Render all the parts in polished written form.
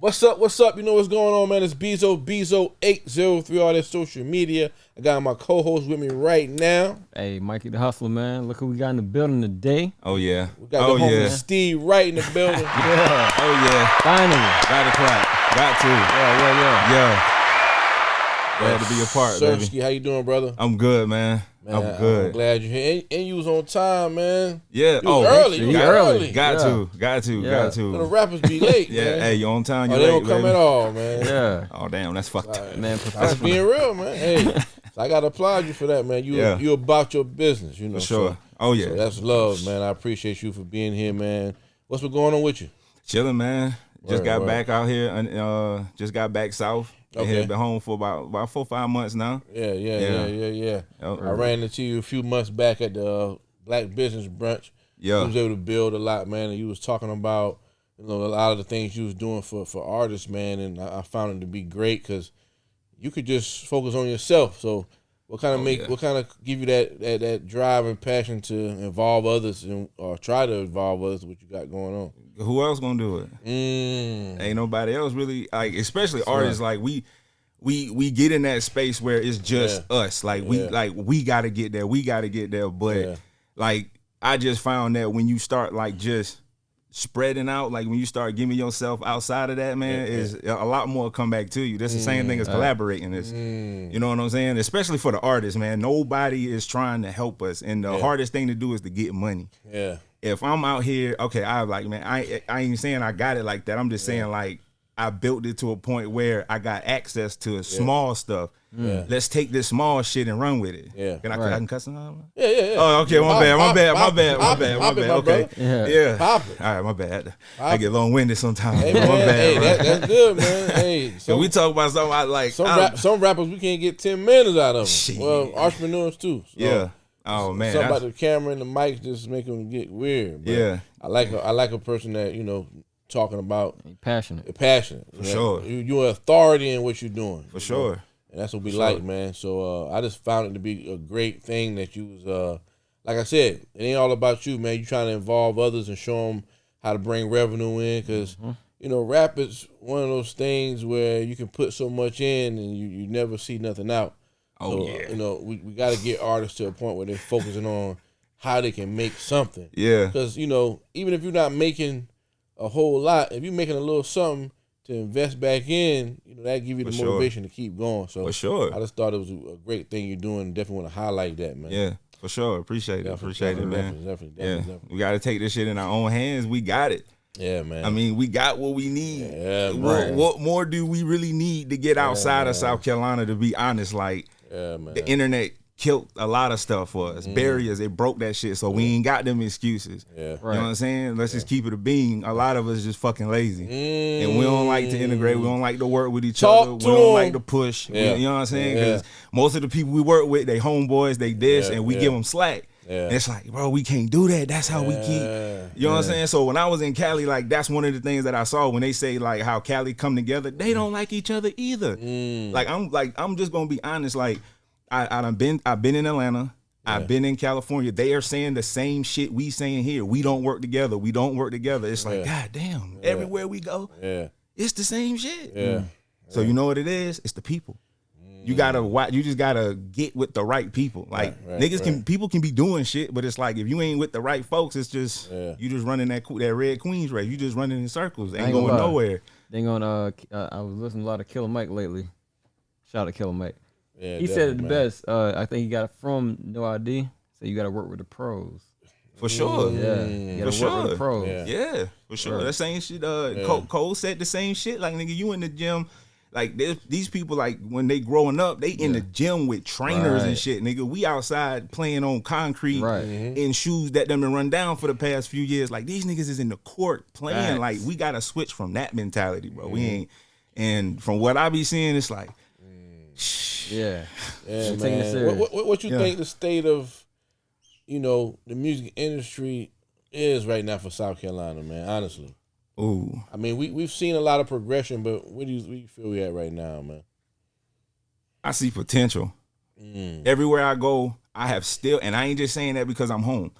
What's up? What's up? You know what's going on, man? It's Bezo803, all that social media. I got my co-host with me right now. Hey, Mikey the Hustler, man. Look who we got in the building today. Oh, yeah. We got the homie Steve Wright in the building. Yeah. Oh, yeah. Finally. Got to clap. Got to. Yeah. Glad to be a part, Sersky, baby. how you doing, brother? I'm good, man. I'm good. I'm glad you're here. And you was on time, man. Yeah. You was early. You was early. Got to. The rappers be late, Yeah, man. hey, you on time, you they late, don't come baby. at all, man. Yeah. Oh, damn, that's fucked up. Man, That's professional. being real, man. Hey, so I got to applaud you for that, man. You about your business, you know. For sure. So, Oh, yeah. so that's love, man. I appreciate you for being here, man. What's been going on with you? Chilling, man. Just got Word. back out here and just got back south. Okay. Been home for about 4 or 5 months now. Yeah. Yep. I ran into you a few months back at the Black Business Brunch. Yeah. You was able to build a lot, man, and you was talking about, you know, a lot of the things you was doing for artists, man, and I found it to be great because you could just focus on yourself. So what kind of give you that drive and passion to involve others or try to involve others with what you got going on? Who else gonna do it? Ain't nobody else really, like, especially artists. Like we get in that space where it's just us. Like we gotta get there. But like I just found that when you start like just spreading out, like when you start giving yourself outside of that, man, is a lot more come back to you. That's the same thing as collaborating. You know what I'm saying? Especially for the artists, man. Nobody is trying to help us, and the hardest thing to do is to get money. Yeah. If I'm out here, okay, I ain't saying I got it like that. I'm just saying like I built it to a point where I got access to small stuff. Yeah. Let's take this small shit and run with it. Yeah. Can I can cuss on? Yeah. Oh, okay, my bad. Okay. Yeah. Pop it. All right, my bad. I get long-winded sometimes. Hey, my man, bad. that's good, man. Hey, So we talk about something I like. Some rappers we can't get 10 minutes out of them. Shit. Well, entrepreneurs too. So, yeah. Oh man. Something about the camera and the mics just make them get weird. But Yeah. I like a person that, you know, talking about Passionate. For sure. You're an authority in what you're doing. For sure. And that's what we like, man. So I just found it to be a great thing that you was, like I said, it ain't all about you, man. You trying to involve others and show them how to bring revenue in, because you know, rap is one of those things where you can put so much in and you never see nothing out. Oh, So, yeah. you know, we got to get artists to a point where they're focusing on how they can make something. Yeah. Because, you know, even if you're not making a whole lot, if you're making a little something to invest back in, you know, that give you the motivation to keep going. So For sure. I just thought it was a great thing you're doing. Definitely want to highlight that, man. Yeah. For sure. Appreciate it, man. Definitely. We got to take this shit in our own hands. We got it. Yeah, man. I mean, we got what we need. Yeah, man. What more do we really need to get outside of South Carolina, to be honest? Like, man. the internet killed a lot of stuff for us. Barriers, it broke that shit, so we ain't got them excuses. Yeah. You know what I'm saying? Let's just keep it a bean. A lot of us just fucking lazy. And we don't like to integrate. We don't like to work with each other. We don't like to push. Yeah. You know what I'm saying? Because most of the people we work with, they homeboys, they this, and we give them slack. Yeah. And it's like, bro, we can't do that. That's how we keep. You know what I'm saying? So when I was in Cali, like, that's one of the things that I saw when they say like how Cali come together. They don't like each other either. I'm just gonna be honest. Like, I've been in Atlanta. I've been in California. They are saying the same shit we saying here. We don't work together. It's like, God damn, everywhere we go, it's the same shit. Yeah. So you know what it is? It's the people. You just gotta get with the right people. Like, people can be doing shit, but it's like, if you ain't with the right folks, it's just you just running that Red Queen's race. You just running in circles, ain't going nowhere. I was listening to a lot of Killer Mike lately. Shout out to Killer Mike. Yeah, he said it the best. I think he got it from No ID. So you got to work with the pros. For sure. Yeah. You got to work with the pros. Yeah, for sure. That same shit. Cole said the same shit. Like, nigga, you in the gym. Like, these people, like, when they growing up, they in the gym with trainers and shit, nigga. We outside playing on concrete in shoes that done been run down for the past few years. Like, these niggas is in the court playing. Like, we got to switch from that mentality, bro. We ain't. And from what I be seeing, it's like, man. What you think the state of, you know, the music industry is right now for South Carolina, man? Honestly. Ooh. I mean, we've seen a lot of progression, but where do you feel we at right now, man? I see potential. Everywhere I go, I have still, and I ain't just saying that because I'm home,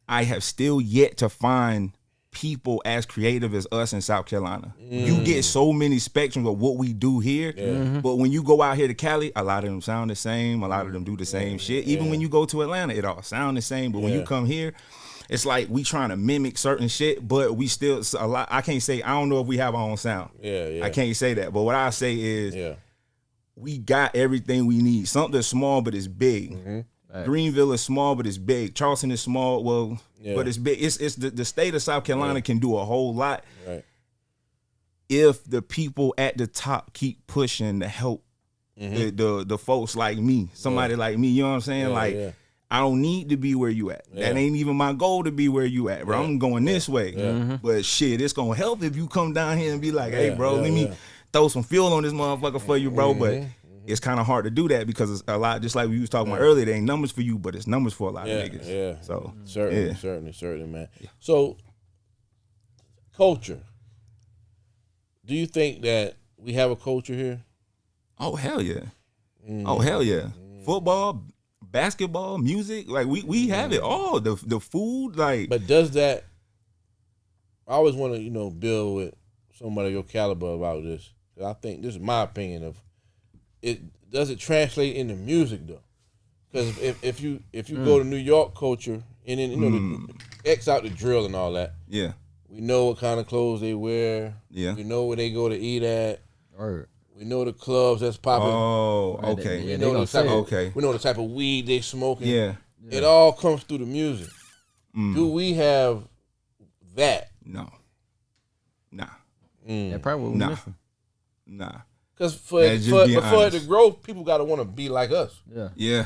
I have still yet to find people as creative as us in South Carolina. You get so many spectrums of what we do here, but when you go out here to Cali, a lot of them sound the same. A lot of them do the same shit. Even when you go to Atlanta, it all sound the same. But when you come here, it's like we trying to mimic certain shit, but we still a lot. I can't say, I don't know if we have our own sound. I can't say that. But what I say is we got everything we need. Something that's small but it's big. Greenville is small, but it's big. Charleston is small, but it's big. It's the state of South Carolina can do a whole lot if the people at the top keep pushing to help the folks like me, somebody like me. You know what I'm saying? I don't need to be where you at. That ain't even my goal to be where you at, bro. I'm going this way. But shit, it's gonna help if you come down here and be like, hey, bro, let me throw some fuel on this motherfucker for you, bro. But it's kind of hard to do that because it's a lot, just like we was talking about earlier, there ain't numbers for you, but it's numbers for a lot of niggas. So certainly, man. So culture. Do you think that we have a culture here? Oh hell yeah. Oh hell yeah. Football, basketball, music, like we have it all. The food, like. But does that? I always want to build with somebody of your caliber about this. I think this is my opinion of. It does it translate into music though? Because if you go to New York culture and then the X out the drill and all that. Yeah. We know what kind of clothes they wear. Yeah. We know where they go to eat at. Right. We know the clubs that's popping. Oh, okay. We know the type of weed they smoking. Yeah. It all comes through the music. Do we have that? No. Nah. That probably what we're missing. Nah. Because for it to grow, people got to want to be like us. Yeah.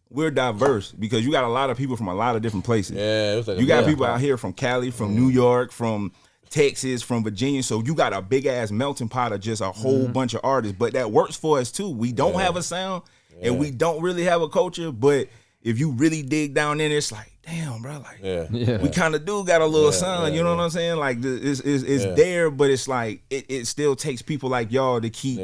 We're diverse because you got a lot of people from a lot of different places. Yeah. It was like you got people out here from Cali, from New York, from Texas, from Virginia. So you got a big ass melting pot of just a whole bunch of artists. But that works for us too. We don't have a sound and we don't really have a culture. But if you really dig down in, it's like, damn, bro, like we kind of do got a little sound. You know what I'm saying? Like it's there, but it's like it still takes people like y'all to keep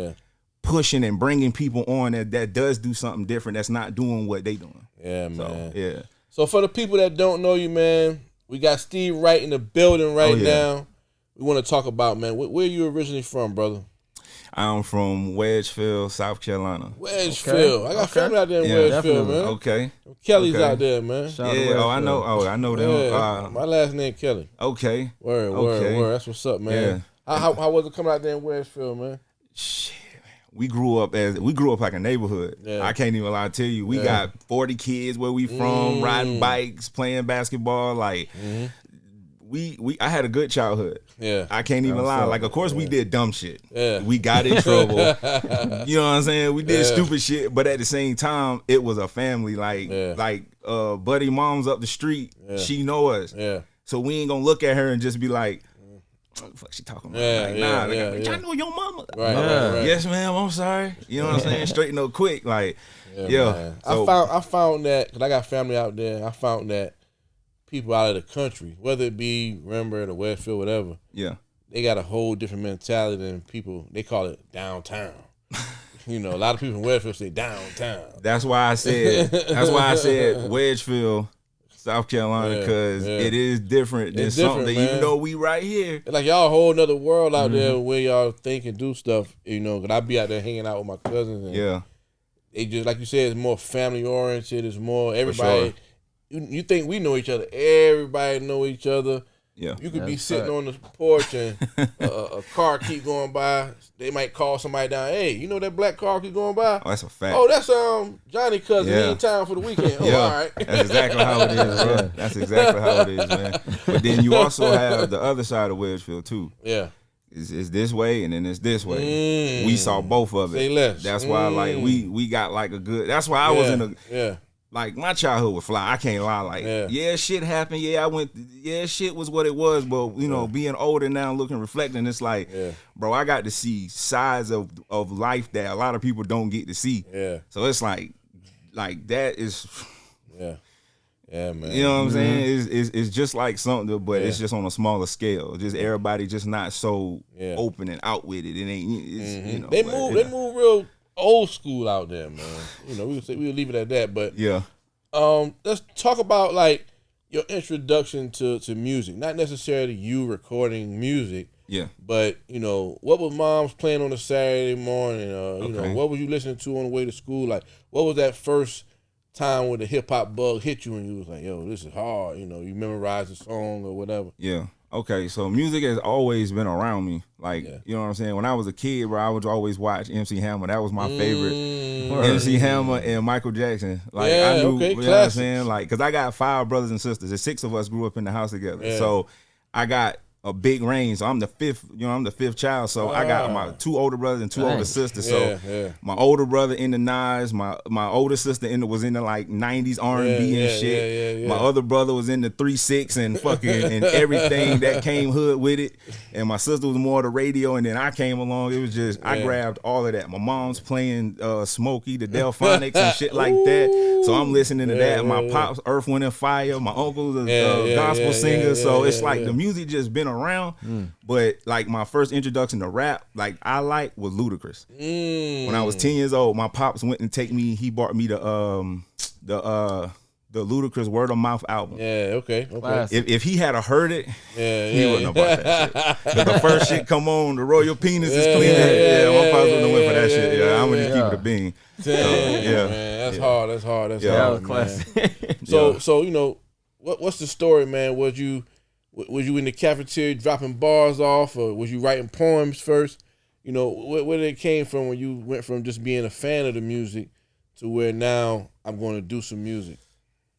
pushing and bringing people on that does do something different. That's not doing what they doing. Yeah, man. So, So for the people that don't know you, man, we got Steve Wright in the building right now. We want to talk about, man, where you originally from, brother? I'm from Wedgeville, South Carolina. Wedgeville. Okay. I got family out there in Wedgeville, man. Okay. Kelly's out there, man. I know. Oh, I know them. Yeah, my last name Kelly. Okay. Word. That's what's up, man. Yeah. How was it coming out there in Wedgeville, man? Shit. We grew up like a neighborhood. Yeah. I can't even lie to you. We got 40 kids where we from, riding bikes, playing basketball. Like I had a good childhood. Yeah. I can't even lie. Like, of course we did dumb shit. Yeah. We got in trouble. You know what I'm saying? We did stupid shit, but at the same time, it was a family. Like buddy mom's up the street. She know us. Yeah. So we ain't gonna look at her and just be like, what the fuck she talking about? I know your mama. Right. Yes, ma'am, I'm sorry. You know what I'm saying? Straighten up quick. Like, So, I found that, because I got family out there, I found that people out of the country, whether it be Remember or Westfield, whatever, they got a whole different mentality than people. They call it downtown. A lot of people in Westfield say downtown. That's why I said Wedgeville, South Carolina, because it is different than something. Man. Even though we right here, it's like y'all a whole nother world out there where y'all think and do stuff. Because I be out there hanging out with my cousins. And they just, like you said, it's more family oriented. It's more everybody. You think we know each other? Everybody know each other. Yeah, you could be sitting on the porch and a car keep going by. They might call somebody down. Hey, you know that black car keep going by? Oh, that's a fact. Oh, that's Johnny cousin. He in town for the weekend. Oh, all right. That's exactly how it is, bro. That's exactly how it is, man. But then you also have the other side of Wedgeville too. Yeah. It's this way and then it's this way. We saw both of it. Say less. That's why like we got like a good. That's why I was in a like my childhood was fly. I can't lie. Like shit happened. Shit was what it was. But being older now, looking, reflecting, it's like, bro, I got to see sides of life that a lot of people don't get to see. Yeah. So it's like that is. Yeah, man. You know what I'm saying? It's just like something, but it's just on a smaller scale. Just everybody just not so open and out with it. It ain't. They move real old school out there, man. We'll leave it at that. But let's talk about like your introduction to music, not necessarily you recording music. Yeah. But, you know, what was mom's playing on a Saturday morning? You know, what was you listening to on the way to school? Like, what was that first time when the hip-hop bug hit you and you was like, yo, this is hard? You know, you memorize the song or whatever. Yeah. Okay, so music has always been around me. Like, you know what I'm saying? When I was a kid, bro, I would always watch MC Hammer. That was my favorite. MC Hammer and Michael Jackson. Like, I knew, you know what I'm saying? Like, because I got 5 brothers and sisters. The 6 of us grew up in the house together. Yeah. So I got a big range. So I'm the 5th, you know, I'm the 5th child. So I got my 2 older brothers and 2 older sisters. So my older brother in the Nas, my older sister was in the like 90s R&B and shit. My other brother was in the 3-6 and fucking and everything that came hood with it. And my sister was more the radio, and then I came along. It was just I grabbed all of that. My mom's playing Smokey, the Delphonics and shit like that. So I'm listening to that. My pops, Earth, Wind and Fire. My uncle's a gospel singer. So it's like the music just been around. But like my first introduction to rap, like I was Ludacris. When I was 10 years old, my pops went and he bought me the Ludacris Word of Mouth album. Yeah, okay. If he had heard it, he wouldn't have bought that shit. But the first shit come on, the Royal Penis is clean. My pops wouldn't have went for that shit. Yeah, I'm gonna just keep it a bean. Man, that's hard. That's hard, classic. So you know, what's the story, man? Was you in the cafeteria dropping bars off, or was you writing poems first? You know, where did it came from when you went from just being a fan of the music to where now I'm going to do some music?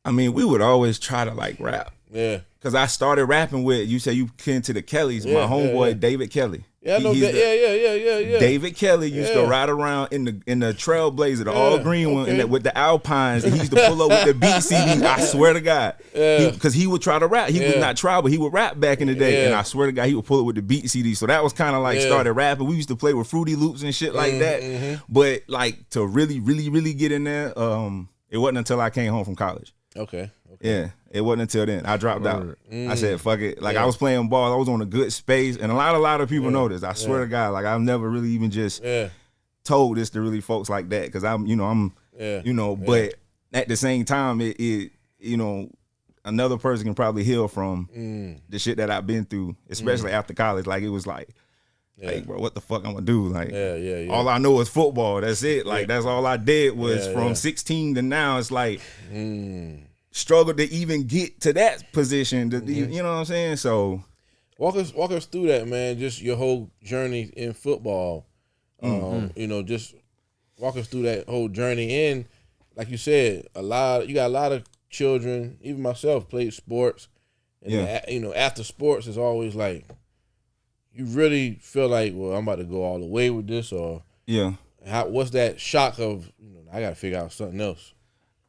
I mean, we would always try to like rap. Yeah. Because I started rapping with, you say you kin to the Kellys, my homeboy David Kelly. Yeah, I know that. Yeah. David Kelly used to ride around in the Trailblazer, the all green one, with the Alpines, and he used to pull up with the beat CD. I swear to God, because he would try to rap. He would not try, but he would rap back in the day, and I swear to God, he would pull it with the beat CD. So that was kind of like started rapping. We used to play with Fruity Loops and shit like that. But like to really, really, really get in there, it wasn't until I came home from college. Okay. Yeah, it wasn't until then. I dropped out. I said, fuck it. Like, I was playing ball. I was on a good space. And a lot of people know this. I swear to God, like, I've never really even just told this to really folks like that. Because but at the same time, it you know, another person can probably heal from the shit that I've been through, especially after college. Like, it was like, bro, what the fuck I'm gonna do? Like, all I know is football. That's it. Like, that's all I did was from 16 to now. It's like, struggled to even get to that position. You know what I'm saying? So, walk us through that, man. Just your whole journey in football. You know, just walk us through that whole journey. And like you said, you got a lot of children. Even myself played sports. And you know, after sports is always like, you really feel like, well, I'm about to go all the way with this, or what's that shock of, you know, I got to figure out something else.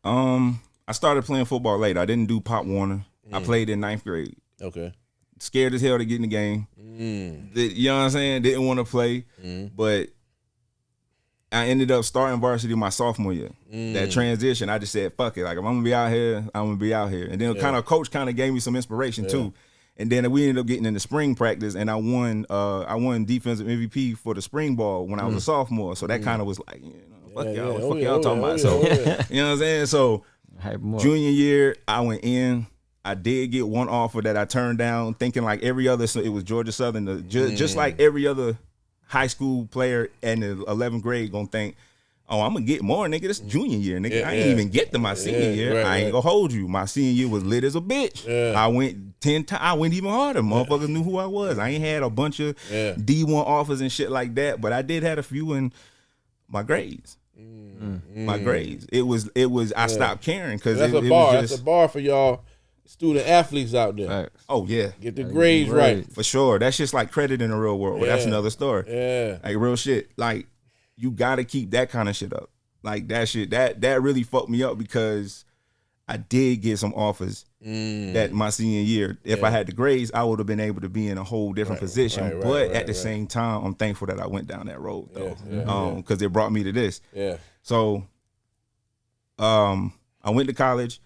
I started playing football late. I didn't do Pop Warner. I played in 9th grade. Okay. Scared as hell to get in the game. You know what I'm saying? Didn't want to play, but I ended up starting varsity my sophomore year. That transition, I just said, fuck it. Like, if I'm gonna be out here, I'm gonna be out here. And then coach kind of gave me some inspiration too. And then we ended up getting into spring practice, and I won defensive MVP for the spring ball when I was a sophomore. So that kind of was like, you know, fuck y'all, what the fuck y'all talking about? So you know what I'm saying? So junior year, I went in. I did get one offer that I turned down, thinking like every other. So it was Georgia Southern, just like every other high school player in the 11th grade gonna think, oh, I'm gonna get more, nigga. This junior year, nigga. I ain't even get to my senior year. I ain't gonna hold you. My senior year was lit as a bitch. I went 10 times. I went even harder. Motherfuckers knew who I was. I ain't had a bunch of D1 offers and shit like that, but I did have a few in my grades. My grades. It was. I stopped caring because that's a bar. That's a bar for y'all student athletes out there. Right. Oh yeah, get the grades right for sure. That's just like credit in the real world. That's another story. Like real shit. Like you got to keep that kind of shit up. Like that shit. That really fucked me up because I did get some offers that my senior year. If I had the grades, I would have been able to be in a whole different position. But at the same time, I'm thankful that I went down that road though, because it brought me to this. So, I went to college,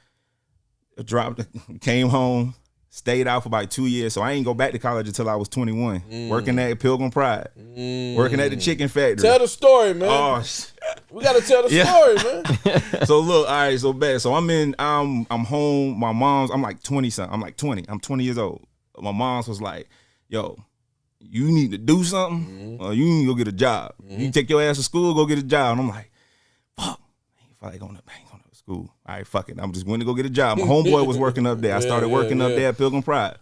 came home, stayed out for about 2 years. So I ain't go back to college until I was 21. Working at Pilgrim Pride, working at the chicken factory. Tell the story, man. Oh, We gotta tell the story, man. So look, all right, so bad. So I'm home. My mom's, I'm like 20 something. I'm like 20. I'm 20 years old. My mom's was like, yo, you need to do something, or you need to go get a job. You take your ass to school, go get a job. And I'm like, fuck, I ain't going to school. All right, fuck it. I'm just going to go get a job. My homeboy was working up there. I started working up there at Pilgrim Pride.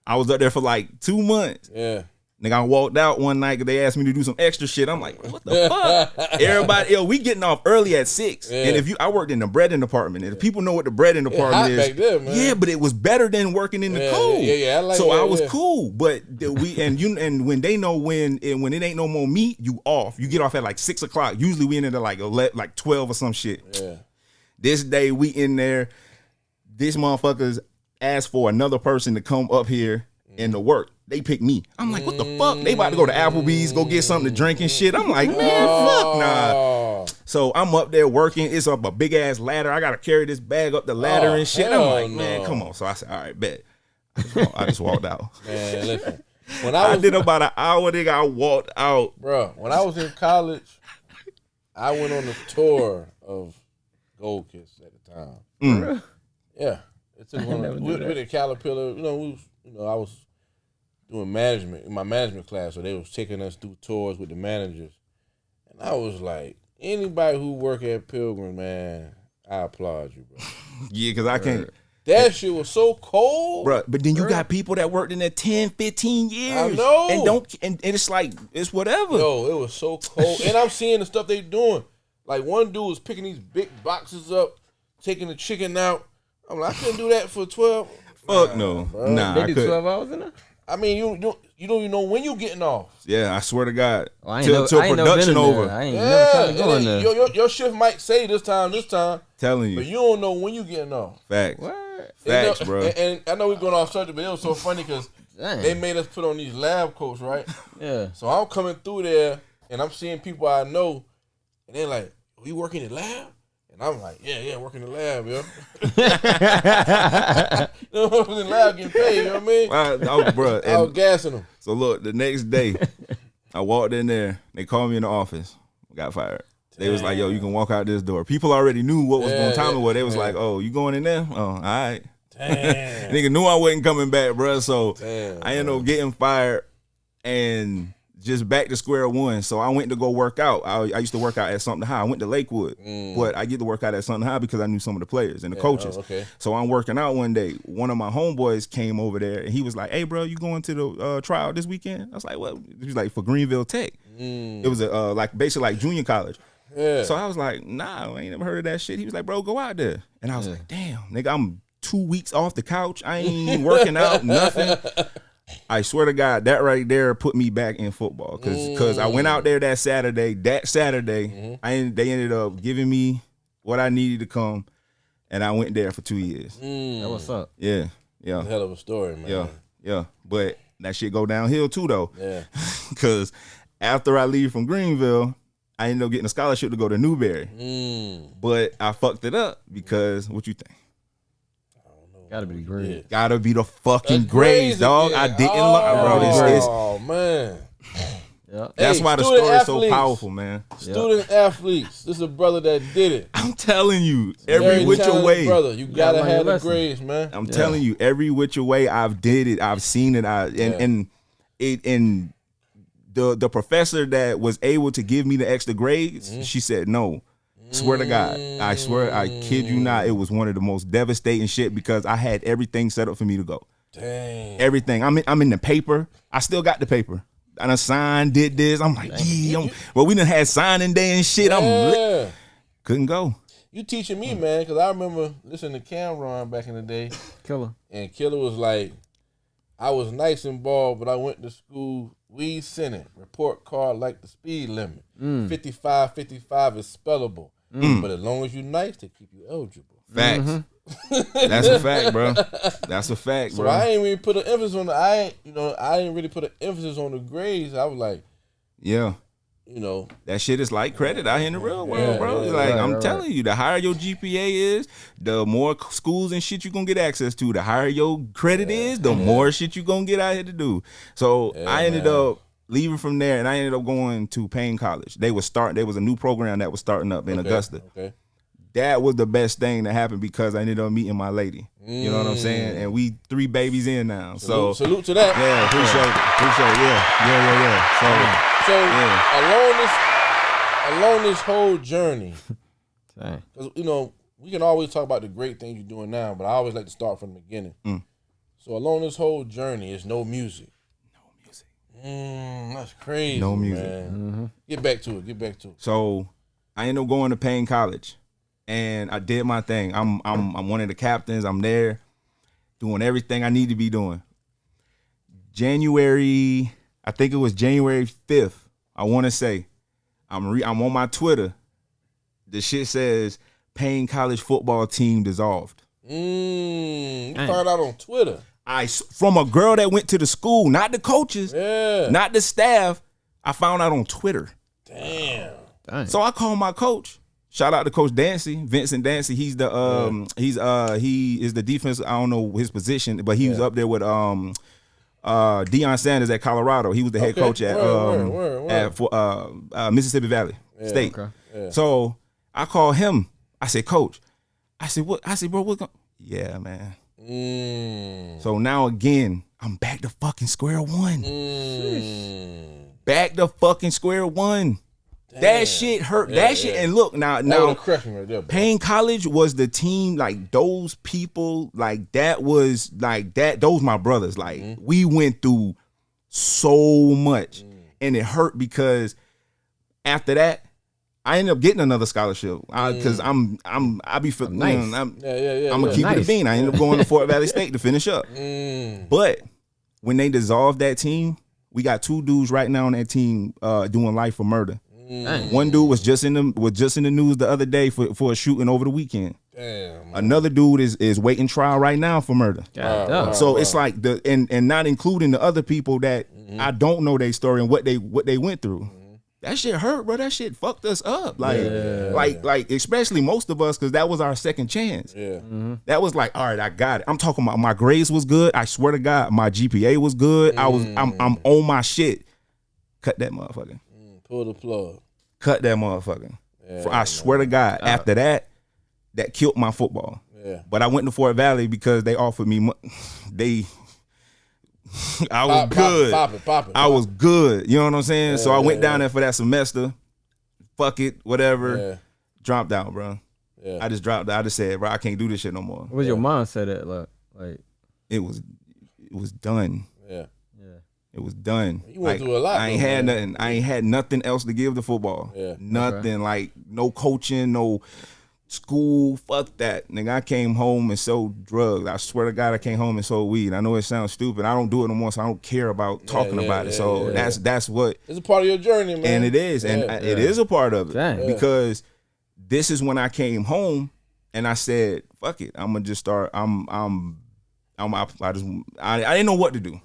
I was up there for like 2 months. Yeah. Nigga, I walked out one night because they asked me to do some extra shit. I'm like, what the fuck? Everybody, we getting off early at 6. Yeah. And I worked in the breading department. And if people know what the breading department is, back there, man. yeah, but it was better than working in the cold. Yeah, I like so that, I was cool. But and when they know when it ain't no more meat, you off. You get off at like 6 o'clock. Usually we in there like 12 or some shit. Yeah. This day we in there. This motherfuckers asked for another person to come up here and to work. They picked me. I'm like, what the fuck? They about to go to Applebee's, go get something to drink and shit. I'm like, man, fuck nah. So I'm up there working. It's up a big ass ladder. I gotta carry this bag up the ladder and shit. I'm like, man, come on. So I said, all right, bet. I just walked out. Man, listen. I did about an hour, nigga. I walked out. Bro, when I was in college, I went on a tour of Gold Kiss at the time. Yeah. It took we did Caterpillar. I was doing management in my management class, so they was taking us through tours with the managers. And I was like, anybody who work at Pilgrim, man, I applaud you, bro. Yeah, because I can't. That shit was so cold. Bro, but then you got people that worked in there 10, 15 years. I know. And it's like, it's whatever. Yo, it was so cold. And I'm seeing the stuff they doing. Like, one dude was picking these big boxes up, taking the chicken out. I'm like, I couldn't do that for 12. Fuck no. Bro. Nah, They do 12 hours in there? I mean, you don't even know when you getting off. Yeah, I swear to God. Till production over. I ain't never tried to go in there. Your shift might say this time, telling you. but you don't know when you getting off. Facts. What? Facts, bro. And I know we're going off subject, but it was so funny because they made us put on these lab coats, right? Yeah. So I'm coming through there, and I'm seeing people I know, and they're like, "We working in the lab?" And I'm like, yeah, working in the lab, yo. Working in the lab getting paid, you know what I mean? Bro, I was gassing them. So look, the next day, I walked in there. They called me in the office. Got fired. They was like, yo, you can walk out this door. People already knew what was going to time with. They was like, oh, you going in there? Oh, all right. Damn. Nigga knew I wasn't coming back, bro. So I ended up up getting fired and just back to square one. So I went to go work out. I used to work out at Something High. I went to Lakewood, but I get to work out at Something High because I knew some of the players and the coaches. Okay. So I'm working out one day. One of my homeboys came over there and he was like, hey, bro, you going to the trial this weekend? I was like, what? He was like, for Greenville Tech. It was basically like junior college. Yeah. So I was like, nah, I ain't never heard of that shit. He was like, bro, go out there. And I was like, damn, nigga, I'm 2 weeks off the couch. I ain't working out, nothing. I swear to God, that right there put me back in football because I went out there that Saturday. They ended up giving me what I needed to come, and I went there for 2 years. That what's up? Yeah. Hell of a story, man. Yeah. But that shit go downhill too, though. Yeah. Because after I leave from Greenville, I ended up getting a scholarship to go to Newberry. But I fucked it up because what you think? Gotta be the grades. Gotta be the fucking grades, dog. Yeah. I didn't learn, bro. Oh, man. Yeah. That's why the story is so powerful, man. Student athletes. This is a brother that did it. I'm telling you, every Very which talented way. brother. You gotta learn have your the lesson. grades, man. I'm telling you, every which way I've did it. I've seen it. And the professor that was able to give me the extra grades, she said no. Swear to God. I swear, I kid you not, it was one of the most devastating shit because I had everything set up for me to go. Dang. Everything. I'm in the paper. I still got the paper. I done signed, did this. I'm like, well, we done had signing day and shit. I'm lit. Couldn't go. You teaching me, man, because I remember listening to Cameron back in the day. Killer. And Killer was like, I was nice and bald, but I went to school, weed Senate, report card like the speed limit. 55 is spellable. But as long as you nice, they keep you eligible. Facts. That's a fact, bro. That's a fact, bro. So I ain't really put an emphasis on I ain't really put an emphasis on the grades. I was like, that shit is like credit out here in the real world, bro. It's like I'm telling you, the higher your GPA is, the more schools and shit you gonna get access to. The higher your credit is, the more shit you gonna get out here to do. So I ended up leaving from there, and I ended up going to Payne College. There was a new program that was starting up in Augusta. Okay. That was the best thing that happened because I ended up meeting my lady. You know what I'm saying? And we 3 babies in now. Salute to that. Yeah, appreciate it. So along this whole journey, because we can always talk about the great things you're doing now, but I always like to start from the beginning. So along this whole journey is no music. That's crazy. No music. Man. Get back to it. So I ended up going to Payne College, and I did my thing. I'm one of the captains. I'm there, doing everything I need to be doing. I think it was January 5th. I want to say, I'm on my Twitter. The shit says Payne College football team dissolved. You found out on Twitter. From a girl that went to the school, not the coaches, not the staff. I found out on Twitter. Damn. So I called my coach. Shout out to Coach Dancy, Vincent Dancy. He's the he is the defense. I don't know his position, but he was up there with Deion Sanders at Colorado. He was the head coach at Mississippi Valley State. Okay. Yeah. So I called him. I said, Coach. I said, what? I said, bro, what's going? Yeah, man. So now again, I'm back to fucking square one. Back to fucking square one. Damn. That shit hurt. Shit. And look, now right there, Payne College was the team. Like those people, like that was like that. Those my brothers. Like we went through so much, and it hurt because after that, I ended up getting another scholarship because I be feeling nice. I'm gonna keep it a bean. I ended up going to Fort Valley State to finish up. But when they dissolved that team, we got 2 dudes right now on that team doing life for murder. One dude was just in the news the other day for a shooting over the weekend. Damn. Another dude is waiting trial right now for murder. So it's like and not including the other people that I don't know their story and what they went through. That shit hurt, bro. That shit fucked us up. Like especially most of us, because that was our second chance. Yeah. That was like, all right, I got it. I'm talking about my grades was good. I swear to God, my GPA was good. I'm on my shit. Cut that motherfucker. Pull the plug. Cut that motherfucker. Yeah, I swear to God, after that killed my football. Yeah. But I went to Fort Valley because they offered me I was good. I was good. You know what I'm saying? Yeah, so I went down there for that semester. Fuck it, whatever. Yeah. Dropped out, bro. Yeah. I just dropped out. I just said, bro, I can't do this shit no more. What was your mindset at? Like it was done. Yeah. It was done. You went through a lot. I ain't had nothing. I ain't had nothing else to give to football. Yeah. Nothing. Like no coaching, no school. Fuck that. Nigga, I came home and sold drugs. I swear to God, I came home and sold weed. I know it sounds stupid. I don't do it no more, so I don't care about talking about it. So that's what. It's a part of your journey, man. And it is. And it is a part of it. Because this is when I came home and I said, fuck it. I'm gonna just start. I didn't know what to do.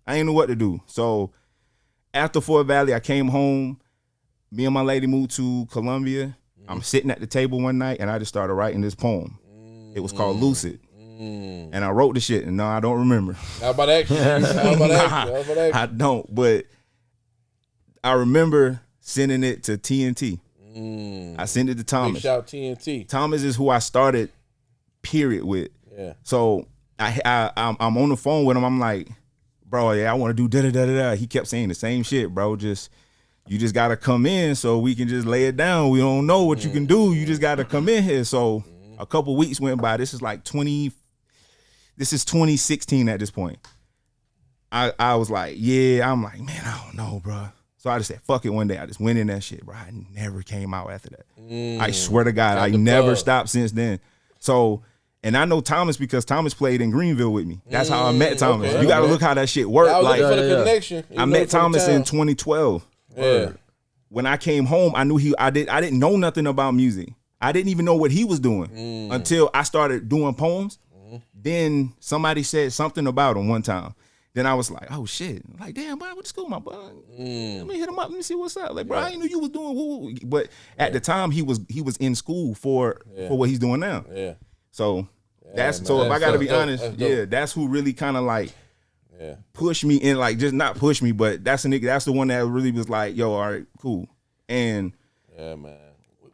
I didn't know what to do. So after Fort Valley, I came home. Me and my lady moved to Columbia. I'm sitting at the table one night, and I just started writing this poem. It was called Lucid. And I wrote the shit, and no, I don't remember. How about that? I don't, but I remember sending it to TNT. I sent it to Thomas. Big shout TNT. Thomas is who I started, period, with. Yeah. So I'm on the phone with him. I'm like, bro, I want to do da-da-da-da-da. He kept saying the same shit, bro. You just got to come in so we can just lay it down. We don't know what you can do. You just got to come in here. So a couple weeks went by. This is 2016 at this point. I was like, I'm like, man, I don't know, bro. So I just said, fuck it one day. I just went in that shit, bro. I never came out after that. I swear to God, I never stopped since then. So, and I know Thomas because Thomas played in Greenville with me. That's how I met Thomas. Okay, you got to look how that shit worked. I was looking for the connection. I met Thomas in 2012. Yeah. When I came home, I knew I didn't know nothing about music. I didn't even know what he was doing until I started doing poems. Then somebody said something about him one time. Then I was like, oh shit. Like, damn, bro, I went to school, my boy. Let me hit him up. Let me see what's up. Like, bro, I didn't know you was doing woo. But at the time he was in school for what he's doing now. Yeah. So if I gotta be honest, that's who really kind of like push me in, like just not push me, but that's a nigga. That's the one that really was like, yo, all right, cool. And yeah, man,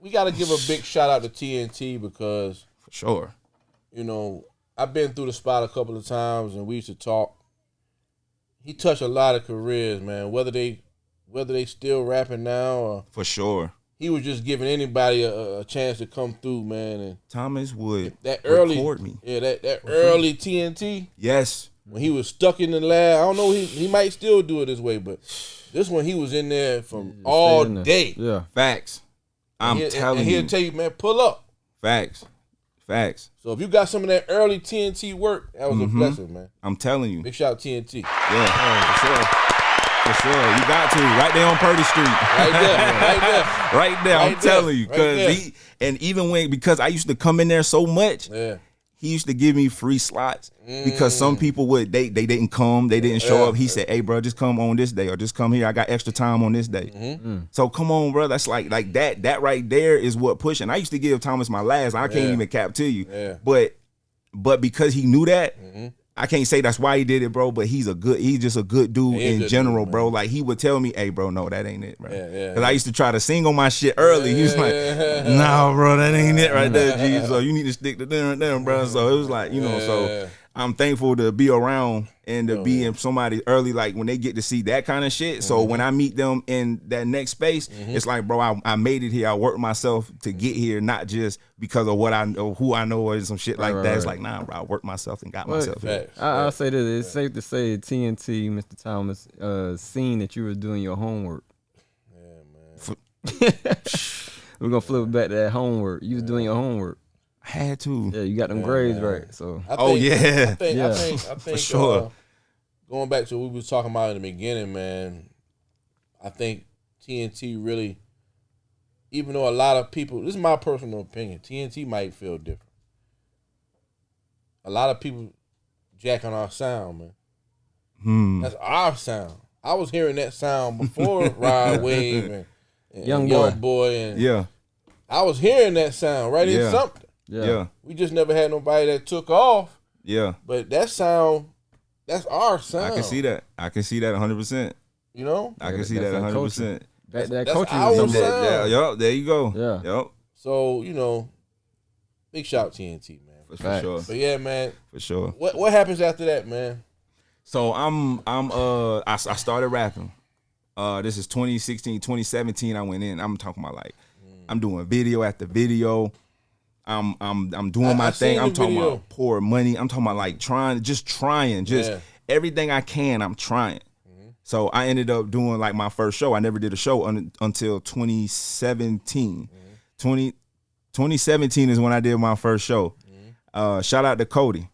we got to give a big shout out to TNT because for sure, you know, I've been through the spot a couple of times and we used to talk. He touched a lot of careers, man. Whether they still rapping now or for sure. He was just giving anybody a chance to come through, man. And Thomas would record me. Yeah, that early TNT. Yes. When he was stuck in the lab. I don't know, he might still do it this way, but this one he was in there from all day. Yeah. Facts. I'm telling and you. he'll tell you, man, pull up. Facts. So if you got some of that early TNT work, that was a blessing, man. I'm telling you. Big shout out TNT. Yeah, for sure. For sure. You got to. Right there on Purdy Street. Right there. Right there. I'm telling you. Because I used to come in there so much. Yeah. He used to give me free slots because some people they didn't come, they didn't show up. He said, "Hey, bro, just come on this day or just come here. I got extra time on this day." So come on, bro. That's like that. That right there is what pushing. I used to give Thomas my last. I can't even cap to you, but because he knew that. I can't say that's why he did it, bro, but he's just a good dude in general, bro. Like, he would tell me, hey, bro, no, that ain't it, bro. Because I used to try to sing on my shit early. He was like, nah, bro, that ain't it right there, G. So you need to stick to them, bro. So it was like, so I'm thankful to be around and to be in somebody early, like when they get to see that kind of shit. So when I meet them in that next space, it's like, bro, I made it here. I worked myself to get here, not just because of what I know, who I know, or some shit like that. It's like, nah, bro, I worked myself and got myself here. I'll say this. It's safe to say TNT, Mr. Thomas, seen that you were doing your homework. Yeah, man. We're going to flip it back to that homework. You was doing your homework. I had to. Yeah, you got them grades right. So. I think for sure. Going back to what we was talking about in the beginning, man, I think TNT really, even though a lot of people, this is my personal opinion, TNT might feel different. A lot of people jack on our sound, man. That's our sound. I was hearing that sound before Rod Wave and Young Boy. And I was hearing that sound in something. Yeah. We just never had nobody that took off. Yeah. But that sound, that's our sound. I can see that. 100%. You know? I can see that 100%. That coaching was sound. Yup, there you go. Yeah. Yup. So, big shout out TNT, man. For sure. But yeah, man. For sure. What happens after that, man? So I started rapping. This is 2016, 2017 I went in. I'm talking about like I'm doing video after video. I'm doing my thing. I'm talking about pour money. I'm talking about like trying everything I can. I'm trying. So I ended up doing like my first show. I never did a show until 2017. 2017 is when I did my first show. Shout out to Cody,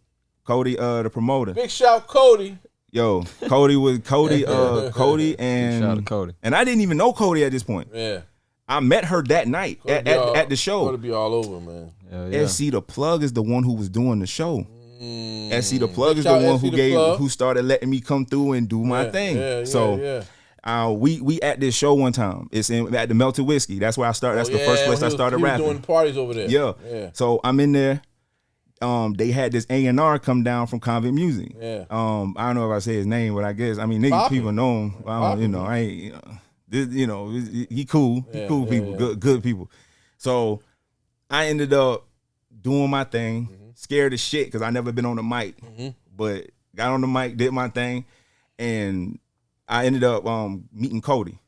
the promoter. Big shout Cody. Yo, Cody and shout out to Cody. And I didn't even know Cody at this point. Yeah. I met her that night at the show. It'll be all over, man. Yeah. SC the Plug is the one who was doing the show. SC the Plug is the one who started letting me come through and do my thing. We at this show one time. It's at the Melted Whiskey. That's where I started. That's the first place I started rapping. Doing parties over there. Yeah. So I'm in there. They had this A&R come down from Convict Music. Yeah. I don't know if I say his name, but I guess people know him. He cool. He cool people. Good people. So I ended up doing my thing, scared as shit because I never been on the mic, but got on the mic, did my thing, and I ended up meeting Cody.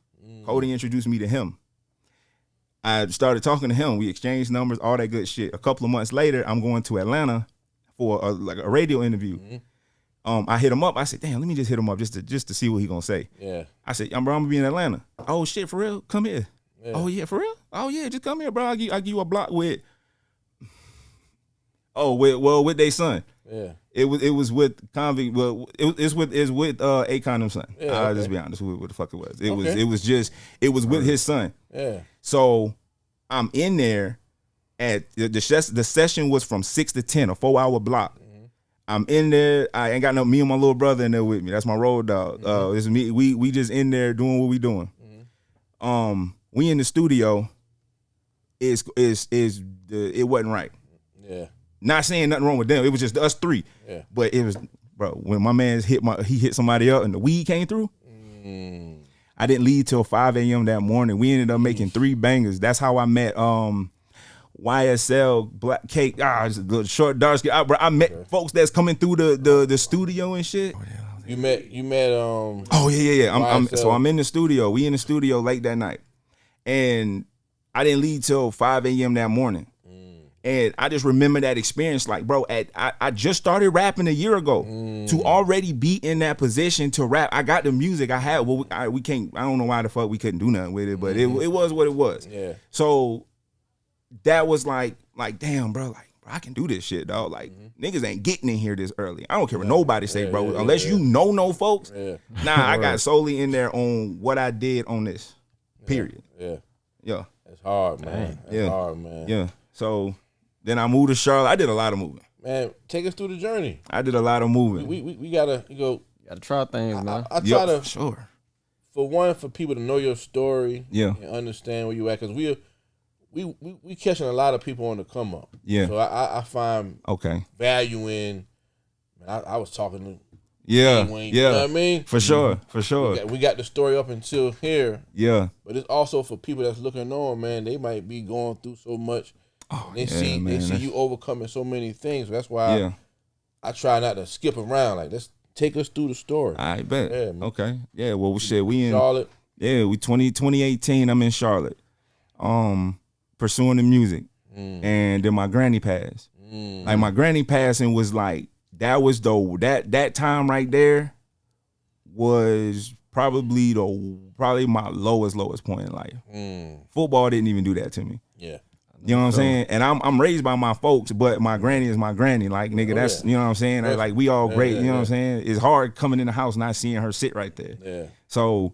Cody introduced me to him. I started talking to him. We exchanged numbers, all that good shit. A couple of months later, I'm going to Atlanta for a radio interview. I hit him up. I said, damn, let me just hit him up just to see what he gonna say. Yeah. I said, I'm gonna be in Atlanta. Oh shit, for real? Come here. Yeah. Oh yeah, for real? Oh yeah, just come here, bro. I'll give you a block with. With their son. Yeah. It was with Convict. Well, it's with Akon and son. Yeah, I'll just be honest with what the fuck it was. It was with his son. Yeah. So I'm in there at the session was from 6 to 10, a 4-hour block. I'm in there. I ain't got me and my little brother in there with me. That's my road dog. It's me. We just in there doing what we doing. We in the studio. It wasn't right. Yeah. Not saying nothing wrong with them. It was just us three. Yeah. But it was bro, when my man's he hit somebody up and the weed came through. I didn't leave till 5 a.m. that morning. We ended up making 3 bangers. That's how I met YSL Black Cake. The short dark skin. I met folks that's coming through the studio and shit. You met Oh yeah. So I'm in the studio. We in the studio late that night. And I didn't leave till 5 a.m. that morning. And I just remember that experience, like, bro, I just started rapping a year ago. To already be in that position to rap. I got the music. I had, we can't, I don't know why the fuck we couldn't do nothing with it, but it was what it was. Yeah. So that was like, damn, bro, like, I can do this shit, dog. Like, niggas ain't getting in here this early. I don't care what nobody say, bro. Unless you know no folks. Yeah. Nah, I got solely in there on what I did on this. Period. Yeah. It's hard, man. It's hard, man. Yeah. So then I moved to Charlotte. I did a lot of moving. Man, take us through the journey. I did a lot of moving. We gotta try things, man. I try to sure. For people to know your story, and understand where you at, because we catching a lot of people on the come up. Yeah. So I find value in. Man, I was talking to. Yeah. You know what I mean? For sure. We got the story up until here. Yeah. But it's also for people that's looking on, man. They might be going through so much. They see you overcoming so many things. That's why I try not to skip around. Like, let's take us through the story. I bet. Yeah, man. Okay. Yeah. Well, shit, we in Charlotte. Yeah, 2018. I'm in Charlotte, pursuing the music, and then my granny passed. Like, my granny passing was like, that was that time right there was probably my lowest point in life. Football didn't even do that to me. Yeah. You know what I'm saying? And I'm raised by my folks, but my granny is my granny. Like, nigga, that's, you know what I'm saying? Like, we all great, you know what I'm saying? It's hard coming in the house not seeing her sit right there. Yeah. So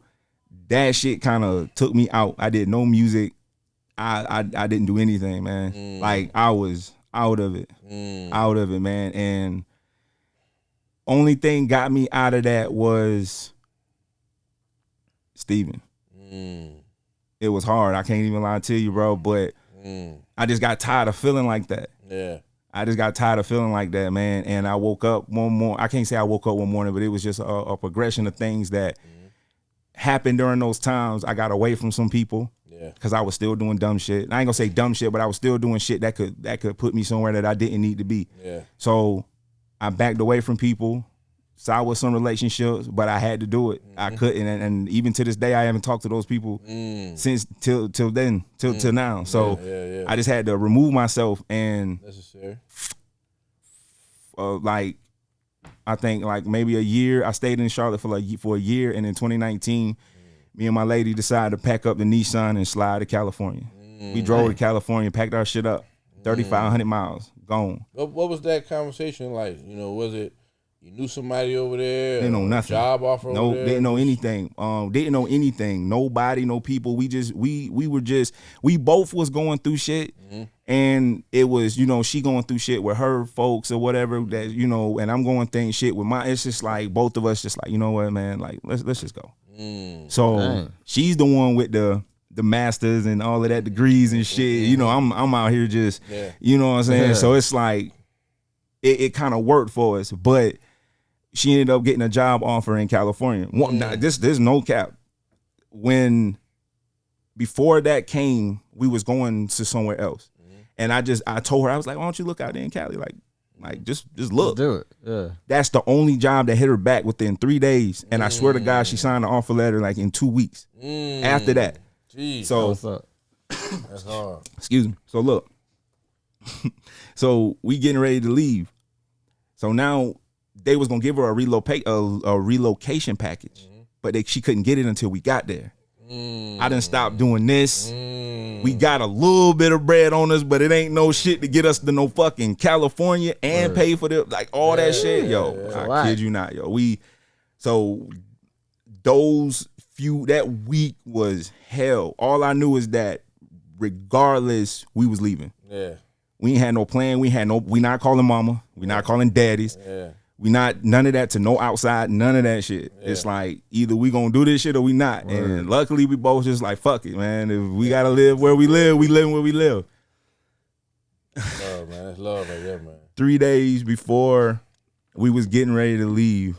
that shit kind of took me out. I did no music. I didn't do anything, man. Like, I was out of it. Out of it, man. And only thing got me out of that was Steven. It was hard. I can't even lie to you, bro, but I just got tired of feeling like that. Yeah. I just got tired of feeling like that, man. And I woke up I can't say I woke up one morning, but it was just a progression of things that happened during those times. I got away from some people because I was still doing dumb shit. I ain't gonna say dumb shit, but I was still doing shit that could put me somewhere that I didn't need to be. Yeah. So I backed away from people. Saw with some relationships, but I had to do it. I couldn't, and even to this day, I haven't talked to those people since till now. So I just had to remove myself, and necessary. Like, I think like maybe a year. I stayed in Charlotte for a year, and in 2019, me and my lady decided to pack up the Nissan and slide to California. We drove to California, packed our shit up, 3,500 miles, gone. What was that conversation like? You know, was it? You knew somebody over there? Didn't know nothing. Job offer over there? Didn't know anything. Didn't know anything. Nobody, no people. We both was going through shit. And it was, you know, she going through shit with her folks or whatever that, you know, and I'm going through shit with my, it's just like both of us just like, you know what, man, like, let's just go. So she's the one with the masters and all of that degrees and shit. You know, I'm out here just, you know what I'm saying? So it's like, it kind of worked for us, but she ended up getting a job offer in California. There's no cap. Before that came, we was going to somewhere else. And I told her, I was like, why don't you look out there in Cali? Like just look. Let's do it. Yeah. That's the only job that hit her back within 3 days. And I swear to God, she signed the offer letter like in 2 weeks after that. Jeez. So What's up? That's hard. Excuse me. So look. So we getting ready to leave. So now they was gonna give her a relocation package, but she couldn't get it until we got there. I done stopped doing this. We got a little bit of bread on us, but it ain't no shit to get us to no fucking California and pay for the all that shit. Yo, I kid you not, yo. So that week was hell. All I knew is that regardless, we was leaving. Yeah. We ain't had no plan. We not calling mama. We not calling daddies. Yeah. We not none of that to no outside, none of that shit. Yeah. It's like either we gonna do this shit or we not. And luckily we both just like, fuck it, man. If we gotta live where we live, we live where we live. Love, man. That's love right there, man. 3 days before we was getting ready to leave.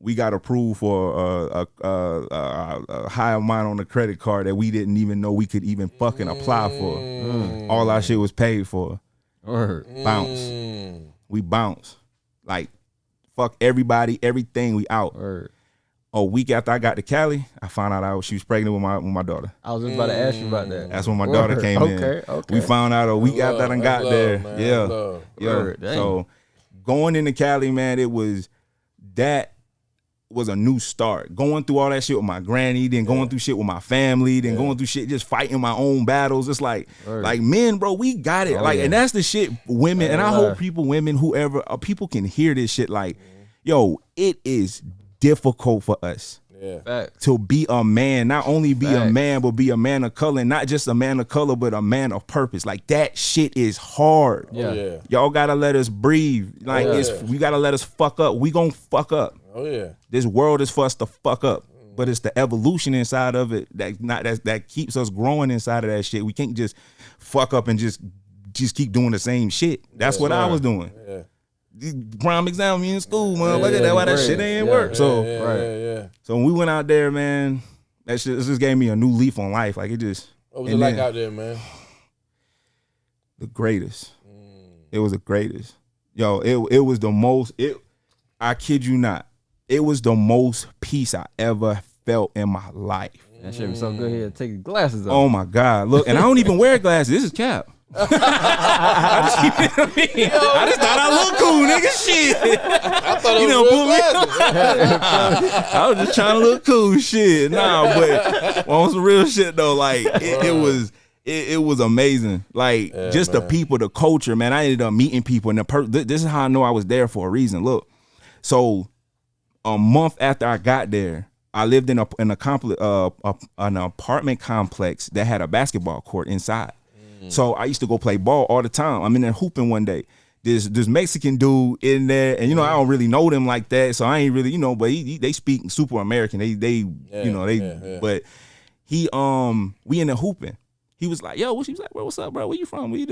We got approved for a high amount on the credit card that we didn't even know we could even fucking apply for. All our shit was paid for. Bounce. We bounce. Like, fuck everybody, everything, we out. A week after I got to Cali, I found out she was pregnant with my daughter. I was just about to ask you about that. That's when my daughter came in. Okay. We found out a week after I got there. Man. Yeah. So going into Cali, man, that was a new start. Going through all that shit with my granny, then going through shit with my family, then going through shit just fighting my own battles. It's like men, bro, we got it. And that's the shit women, and I hope women, whoever, people can hear this shit. Like, yo, it is difficult for us to be a man, not only be a man, but be a man of color, and not just a man of color, but a man of purpose. Like, that shit is hard. Y'all gotta let us breathe. Like, we gotta let us fuck up. We gonna fuck up. This world is for us to fuck up, but it's the evolution inside of it that keeps us growing inside of that shit. We can't just fuck up and just keep doing the same shit. That's what I was doing. Prime example, me in school, man. Look at that, why that shit ain't work. So when we went out there, man, that shit just gave me a new leaf on life. Like, it just. What was it like out there, man? The greatest. It was the greatest. Yo, it was the most. I kid you not. It was the most peace I ever felt in my life. That shit was so good here. Take your glasses off. Oh my God. Look, and I don't even wear glasses. This is cap. I just thought I looked cool, nigga. Shit. I thought it was glasses. I was just trying to look cool. Shit. Nah, but on some real shit though, like it was amazing. Like, just the people, the culture, man. I ended up meeting people, and this is how I know I was there for a reason. Look, so a month after I got there, I lived in an apartment complex that had a basketball court inside. So I used to go play ball all the time. I'm in there hooping one day. This Mexican dude in there, and I don't really know them like that, so I ain't really, but they speak super American. But he we in there hooping. He was like, yo, she was like, bro, what's up, bro? Where you from? We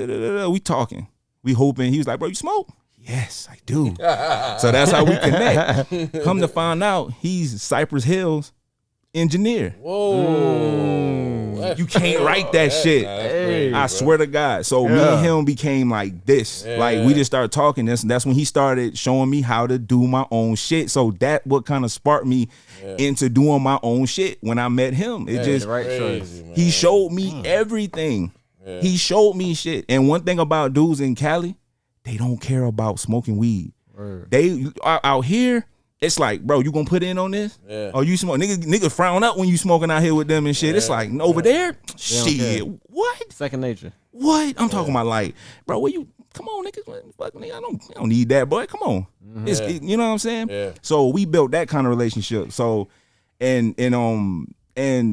talking. We hooping. He was like, bro, you smoke? Yes, I do. So that's how we connect. Come to find out, he's Cypress Hills engineer. Whoa. You can't write that shit. Crazy, I swear to God. So me and him became like this. Like, we just started talking. That's when he started showing me how to do my own shit. So that what kind of sparked me into doing my own shit when I met him. It just crazy, he showed me everything. He showed me shit. And one thing about dudes in Cali, they don't care about smoking weed. They are out here. It's like, bro, you gonna put in on this? Oh, you smoke? Niggas frown up when you smoking out here with them and shit. It's like, over there, shit. What? Second nature. What? I'm talking about, like, bro, where you? Come on, niggas. Fuck, nigga, I don't need that, boy. Come on. You know what I'm saying? So we built that kind of relationship. So, and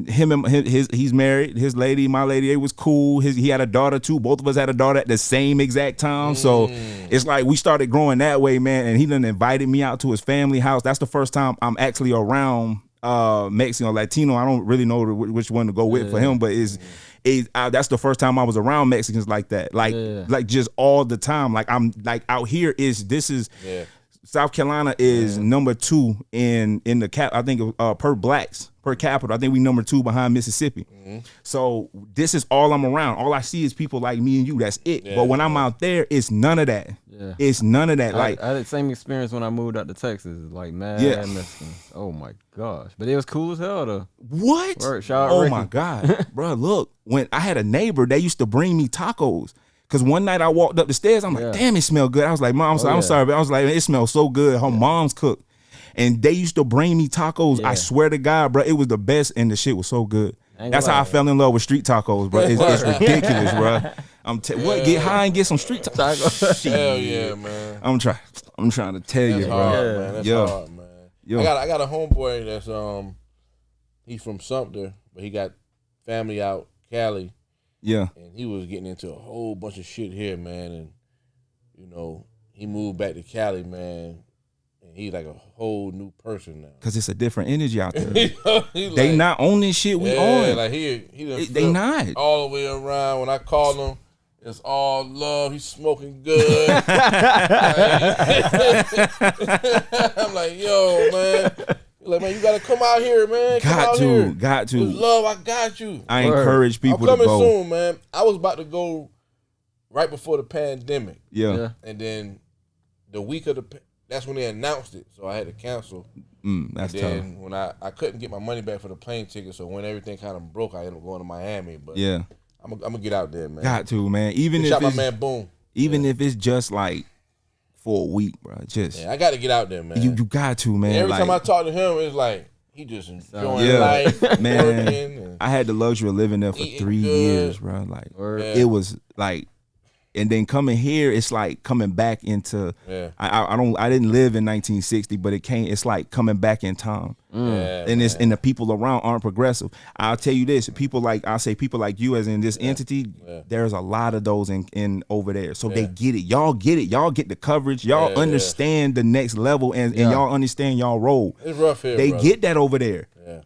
he's married. His lady, my lady, it was cool. He had a daughter too. Both of us had a daughter at the same exact time. So it's like we started growing that way, man. And he done invited me out to his family house. That's the first time I'm actually around Mexican or Latino. I don't really know which one to go with for him, but that's the first time I was around Mexicans like that. Like just all the time. Like, I'm like, out here South Carolina is number 2 in the cap. I think per capita. I think we number 2 behind Mississippi. So this is all I'm around. All I see is people like me and you. That's it. But when I'm out there, it's none of that. It's none of that. I had the same experience when I moved out to Texas. Like, mad Mexicans. Oh my gosh. But it was cool as hell though. What? Oh my God. Bro, look. When I had a neighbor, they used to bring me tacos. Cause one night I walked up the stairs, I'm like, damn, it smelled good. I was like, Mom, I'm sorry, but I was like, it smells so good. Her mom's cooked. And they used to bring me tacos. I swear to God, bro, it was the best, and the shit was so good. That's how I fell in love with street tacos, bro. It's ridiculous, bro. What? Get high and get some street tacos. Hell yeah, man. I'm trying to tell you, bro. Hard, man. That's hard, man. I got a homeboy that's he's from Sumter, but he got family out Cali. Yeah. And he was getting into a whole bunch of shit here, man. And, he moved back to Cali, man. And he's like a whole new person now. Because it's a different energy out there. They not on this shit we on. Like they not. all the way around. When I call him, It's all love. He's smoking good. I'm like, yo, man. Like, man, you gotta come out here, man. Got to. It's love, I got you. I encourage people to go. I'm coming soon, man. I was about to go right before the pandemic. Yeah. And then the week of that's when they announced it, so I had to cancel. That's tough. And then when I couldn't get my money back for the plane ticket, so when everything kind of broke, I ended up going to Miami. But yeah, I'm gonna get out there, man. Got to, man. Even if shot my man Boom. Even if it's just like for a week, bro. I got to get out there, man. You got to, man. And every time I talk to him, it's like he just enjoying life, man. Working I had the luxury of living there for 3 years, bro. Like it was like. And then coming here, it's like coming back into. Yeah. I didn't live in 1960, but it's like coming back in time. Yeah, and the people around aren't progressive. I'll tell you this: people like you, as in this entity. Yeah. There's a lot of those in over there, so they get it. Y'all get it. Y'all get the coverage. Y'all understand the next level, and y'all understand y'all role. It's rough here. They brother. get that over there. Yeah.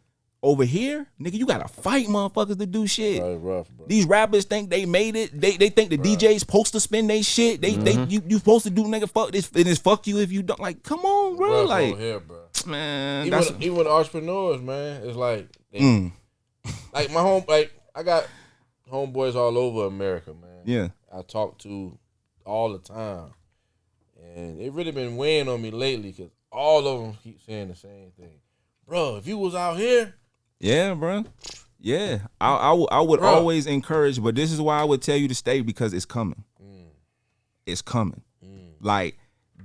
Over here, nigga, you gotta fight motherfuckers to do shit. Rough, bro. These rappers think they made it. They think the DJ's supposed to spin they shit. You supposed to do nigga fuck this and it's fuck you if you don't. Like, come on, bro. Rough like, over here, bro. Man, even with entrepreneurs, man, it's like like I got homeboys all over America, man. Yeah, I talk to all the time, and it really been weighing on me lately because all of them keep saying the same thing, bro. If you was out here. Yeah, bro. Yeah, I would always encourage, but this is why I would tell you to stay because it's coming. It's coming. Like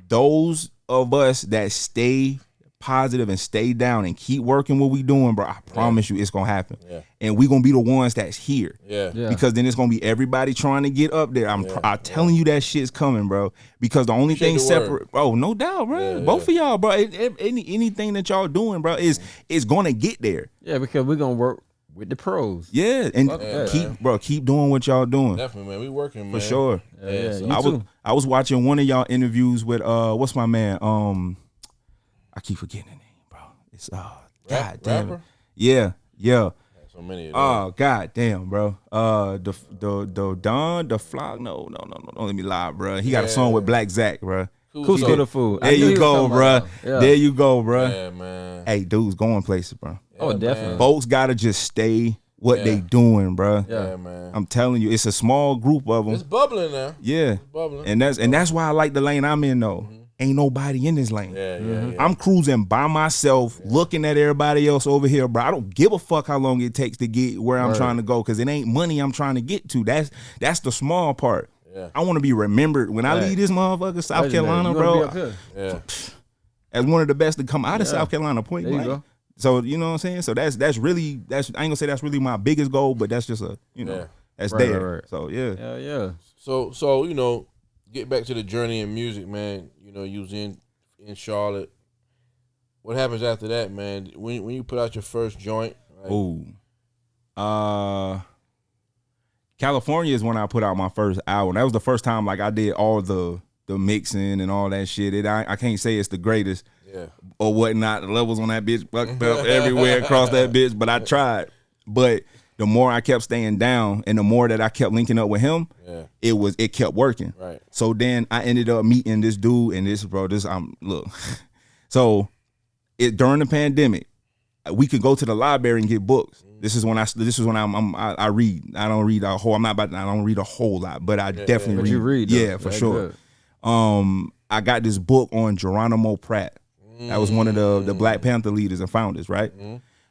those of us that stay positive and stay down and keep working what we doing, bro. I promise you, it's gonna happen. Yeah. And we gonna be the ones that's here. Yeah. Because then it's gonna be everybody trying to get up there. I'm telling you that shit's coming, bro. Because the only thing separate, bro, no doubt, bro. Both of y'all, bro. Anything that y'all doing, bro, is gonna get there. Yeah, because we're gonna work with the pros. Yeah, and keep doing what y'all doing. Definitely, man. We working, man. For sure. So. I was watching one of y'all interviews with what's my man? I keep forgetting the name, bro. It's God damn it. Yeah. So many of them. Oh, god damn, bro. The Flock. No, don't let me lie, bro. He got a song with Black Zach, bro. Cusco the Fool. There you go, bro. Yeah. There you go, bro. Yeah, man. Hey, dude's going places, bro. Oh, definitely. Folks gotta just stay what they doing, bro. Yeah, man. I'm telling you, it's a small group of them. It's bubbling now. Yeah, it's bubbling. And that's why I like the lane I'm in, though. Ain't nobody in this lane. Yeah. I'm cruising by myself, looking at everybody else over here, bro. I don't give a fuck how long it takes to get where I'm trying to go, because it ain't money I'm trying to get to. That's the small part. Yeah. I want to be remembered when I leave this motherfucker, South Carolina, bro. As one of the best to come out of South Carolina, point blank. You go. So you know what I'm saying? So that's really I ain't gonna say that's really my biggest goal, but that's just that's there. Right. So yeah. So get back to the journey in music, man. You was in Charlotte. What happens after that, man? When you put out your first joint? California is when I put out my first album. That was the first time I did all the mixing and all that shit. I can't say it's the greatest or whatnot. The levels on that bitch fucked up everywhere across that bitch, but I tried. But the more I kept staying down and the more that I kept linking up with him, it kept working. Right. So then I ended up meeting this dude and look. So during the pandemic, we could go to the library and get books. This is when I read. I don't read a whole. I don't read a whole lot, but I definitely read. You read, yeah, for sure. Good. I got this book on Geronimo Pratt. That was one of the Black Panther leaders and founders, right?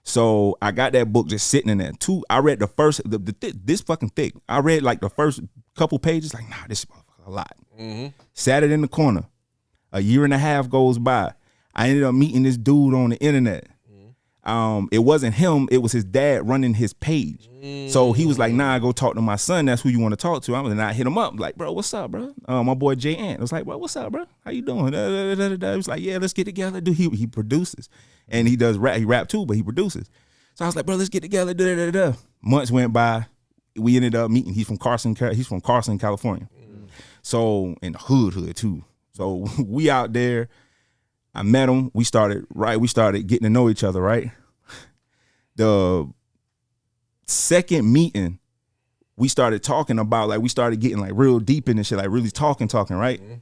So I got that book just sitting in there. I read the first, this fucking thick. I read like the first couple pages, like, nah, this is a lot. Sat it in the corner. A year and a half goes by. I ended up meeting this dude on the internet. It wasn't him, it was his dad running his page. So he was like, nah, go talk to my son. That's who you want to talk to. And I hit him up, like, bro, what's up, bro? My boy Jay Ant. I was like, bro, what's up, bro? How you doing? He was like, yeah, let's get together. Dude, he produces. And he does rap. He rap too, but he produces. So I was like, bro, let's get together. Months went by. We ended up meeting. He's from Carson, California. So, in the hood too. So we out there. I met him. We started getting to know each other, right? The second meeting, we started talking about, like, we started getting like real deep in this shit, like really talking, right? Mm-hmm.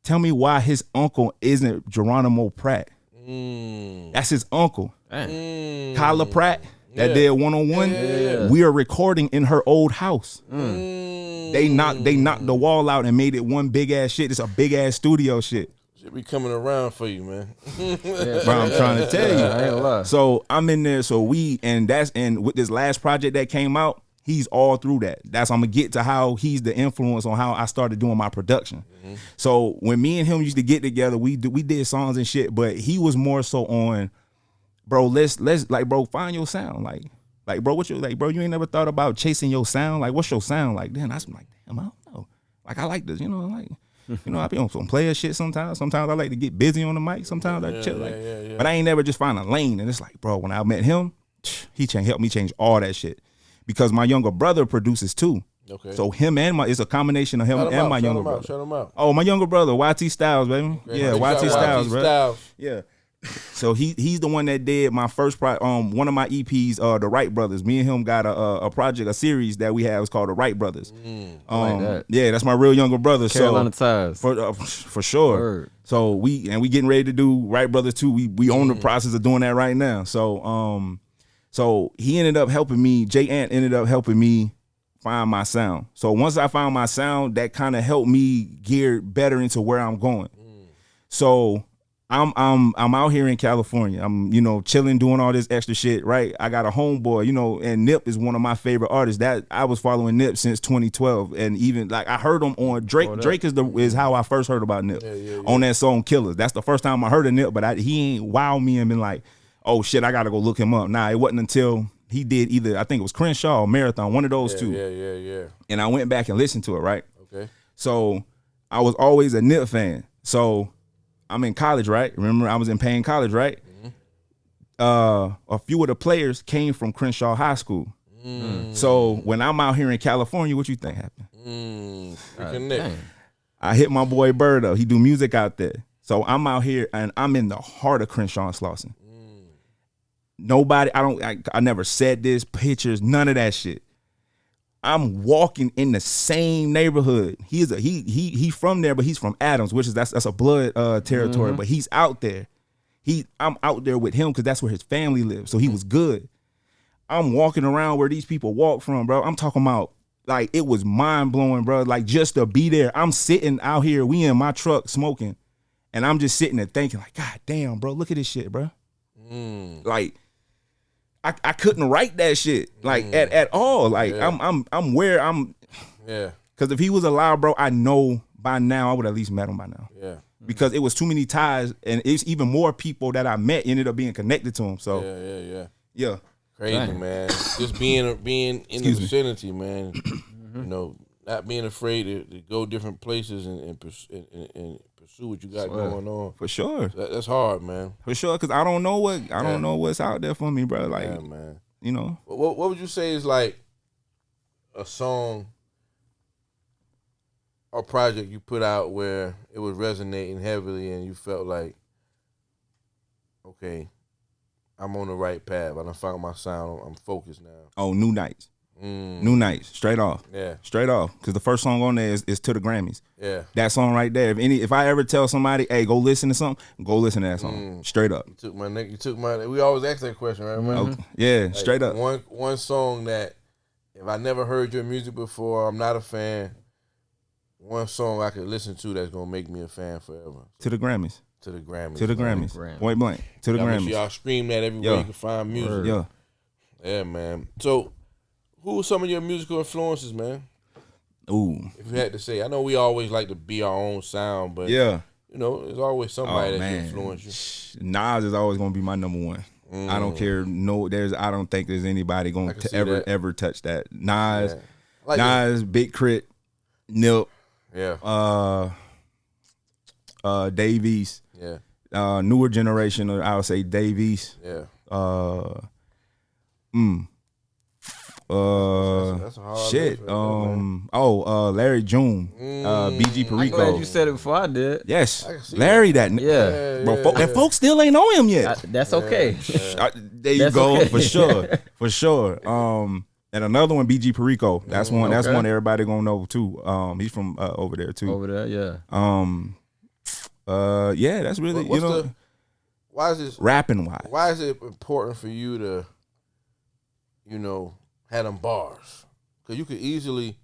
Tell me why his uncle isn't Geronimo Pratt. That's his uncle. Kyla Pratt that did 101. Yeah. We are recording in her old house. They knocked the wall out and made it one big ass shit. It's a big ass studio shit. Shit be coming around for you, man. But I'm trying to tell you. I ain't lie. So I'm in there. So and with this last project that came out, he's all through that. I'm gonna get to how he's the influence on how I started doing my production. Mm-hmm. So when me and him used to get together, we did songs and shit, but he was more so on, bro, let's like, bro, find your sound. Like, bro, you ain't never thought about chasing your sound? Like, what's your sound? Like, then I was like, damn, I don't know. Like, I like this, I be on some player shit sometimes. Sometimes I like to get busy on the mic. Sometimes I chill. But I ain't never just find a lane. And it's like, bro, when I met him, he helped me change all that shit. Because my younger brother produces too. Okay. So it's a combination of him and my younger brother. Shout him out. Oh, my younger brother, YT Styles, baby. Okay. Yeah, YT Styles, bro. Yeah. So he's the one that did my first one of my EPs, the Wright brothers. Me and him got a project, a series that we have. It's called the Wright brothers. Like that. Yeah, that's my real younger brother. Carolina ties for sure. Word. So we getting ready to do Wright brothers too. We own the process of doing that right now. So he ended up helping me. Jay Ant ended up helping me find my sound. So once I found my sound, that kind of helped me gear better into where I'm going. So I'm out here in California. I'm chilling, doing all this extra shit. Right. I got a homeboy. And Nip is one of my favorite artists. That I was following Nip since 2012, and even like I heard him on Drake. Drake is how I first heard about Nip on that song Killers. That's the first time I heard of Nip, but he ain't wowed me and been like, oh shit, I gotta go look him up. Nah, it wasn't until he did either, I think it was Crenshaw or Marathon, one of those two. Yeah. And I went back and listened to it, right? Okay. So I was always a Nip fan. So I'm in college, right? Remember, I was in Payne College, right? Mm-hmm. A few of the players came from Crenshaw High School. So when I'm out here in California, what you think happened? I hit my boy Bird up. He do music out there. So I'm out here and I'm in the heart of Crenshaw and Slauson. Nobody, I never said this, pictures, none of that shit. I'm walking in the same neighborhood. He from there, but he's from Adams, which is that's a blood territory. But he's out there. I'm out there with him because that's where his family lives. So he was good. I'm walking around where these people walk from, bro. I'm talking about, like, it was mind blowing, bro. Like, just to be there. I'm sitting out here. We in my truck smoking, and I'm just sitting there thinking, like, God damn, bro, look at this shit, bro. Like, I couldn't write that shit, like, at all. Like, I'm where I'm. Yeah. Because if he was alive, bro, I know by now I would at least met him by now. Yeah. Because it was too many ties, and it's even more people that I met ended up being connected to him. So yeah. Crazy, man. Just being in the vicinity, man. Not being afraid to go different places and pursue what you got going on. For sure. That's hard, man. For sure, because I don't know what's out there for me, bro. Like, yeah, man. What would you say is like a song or project you put out where it was resonating heavily and you felt like, okay, I'm on the right path. I done found my sound. I'm focused now. Oh, New Nights. New Nights, straight off. Yeah. Straight off. Because the first song on there is To the Grammys. Yeah. That song right there. If I ever tell somebody, hey, go listen to something, go listen to that song. Straight up. You took my we always ask that question, right? Remember? Okay. Yeah, like, straight up. One song that if I never heard your music before, I'm not a fan. One song I could listen to that's gonna make me a fan forever. To the Grammys. To the Grammys. To the Grammys. Point blank. To the Grammys. Y'all stream that everywhere you can find music. Yeah. Yeah, man. So, who are some of your musical influences, man? Ooh. If you had to say, I know we always like to be our own sound, but yeah, there's always somebody that influence you. Nas is always gonna be my number one. I don't care. I don't think there's anybody going to ever touch that. Nas, like Nas, Big Crit, Nip, Davies, newer generation, or I would say Davies, that's a hard shit. Right Larry June, BG Perico. I'm glad you said it before I did. Yes, Larry. That bro, and folks still ain't know him yet. That's okay. There you go. Okay. For sure. And another one, BG Perico. That's one. That's one everybody gonna know too. He's from over there too. Over there, yeah. Yeah, that's really why is this rapping wise? Why is it important for you to, have them bars? Because you could easily,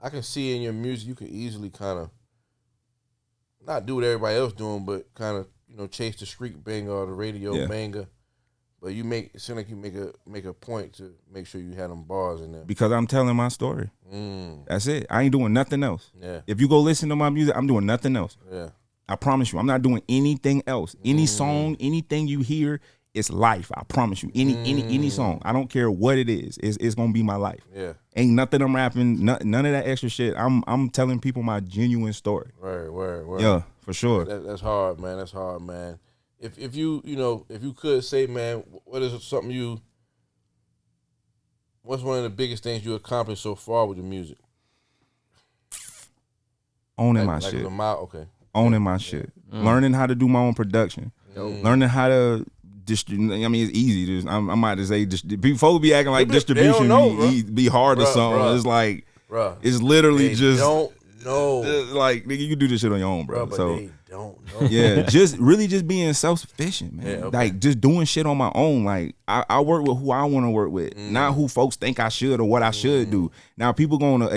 I can see in your music, you could easily kind of not do what everybody else doing, but kind of chase the street banger or the radio banger. But it seems like you make a point to make sure you have them bars in there. Because I'm telling my story. That's it. I ain't doing nothing else. Yeah. If you go listen to my music, I'm doing nothing else. Yeah. I promise you, I'm not doing anything else. Any song, anything you hear, it's life. I promise you. Any song. I don't care what it is. It's gonna be my life. Yeah. Ain't nothing I'm rapping. None of that extra shit. I'm telling people my genuine story. Word. Yeah, for sure. That's hard, man. That's hard, man. If you if you could say, man, what's one of the biggest things you accomplished so far with the music? Owning my shit. Okay. Owning my shit. Learning how to do my own production. Learning how to distribute. I mean, it's easy. I might just say people be acting like distribution be hard or something. It's like, it's literally just don't know. Like, nigga, you can do this shit on your own, bro. But So they don't know. yeah, just being self-sufficient, man. Yeah, okay. Like just doing shit on my own. Like I work with who I want to work with, not who folks think I should or what I should do. Now people gonna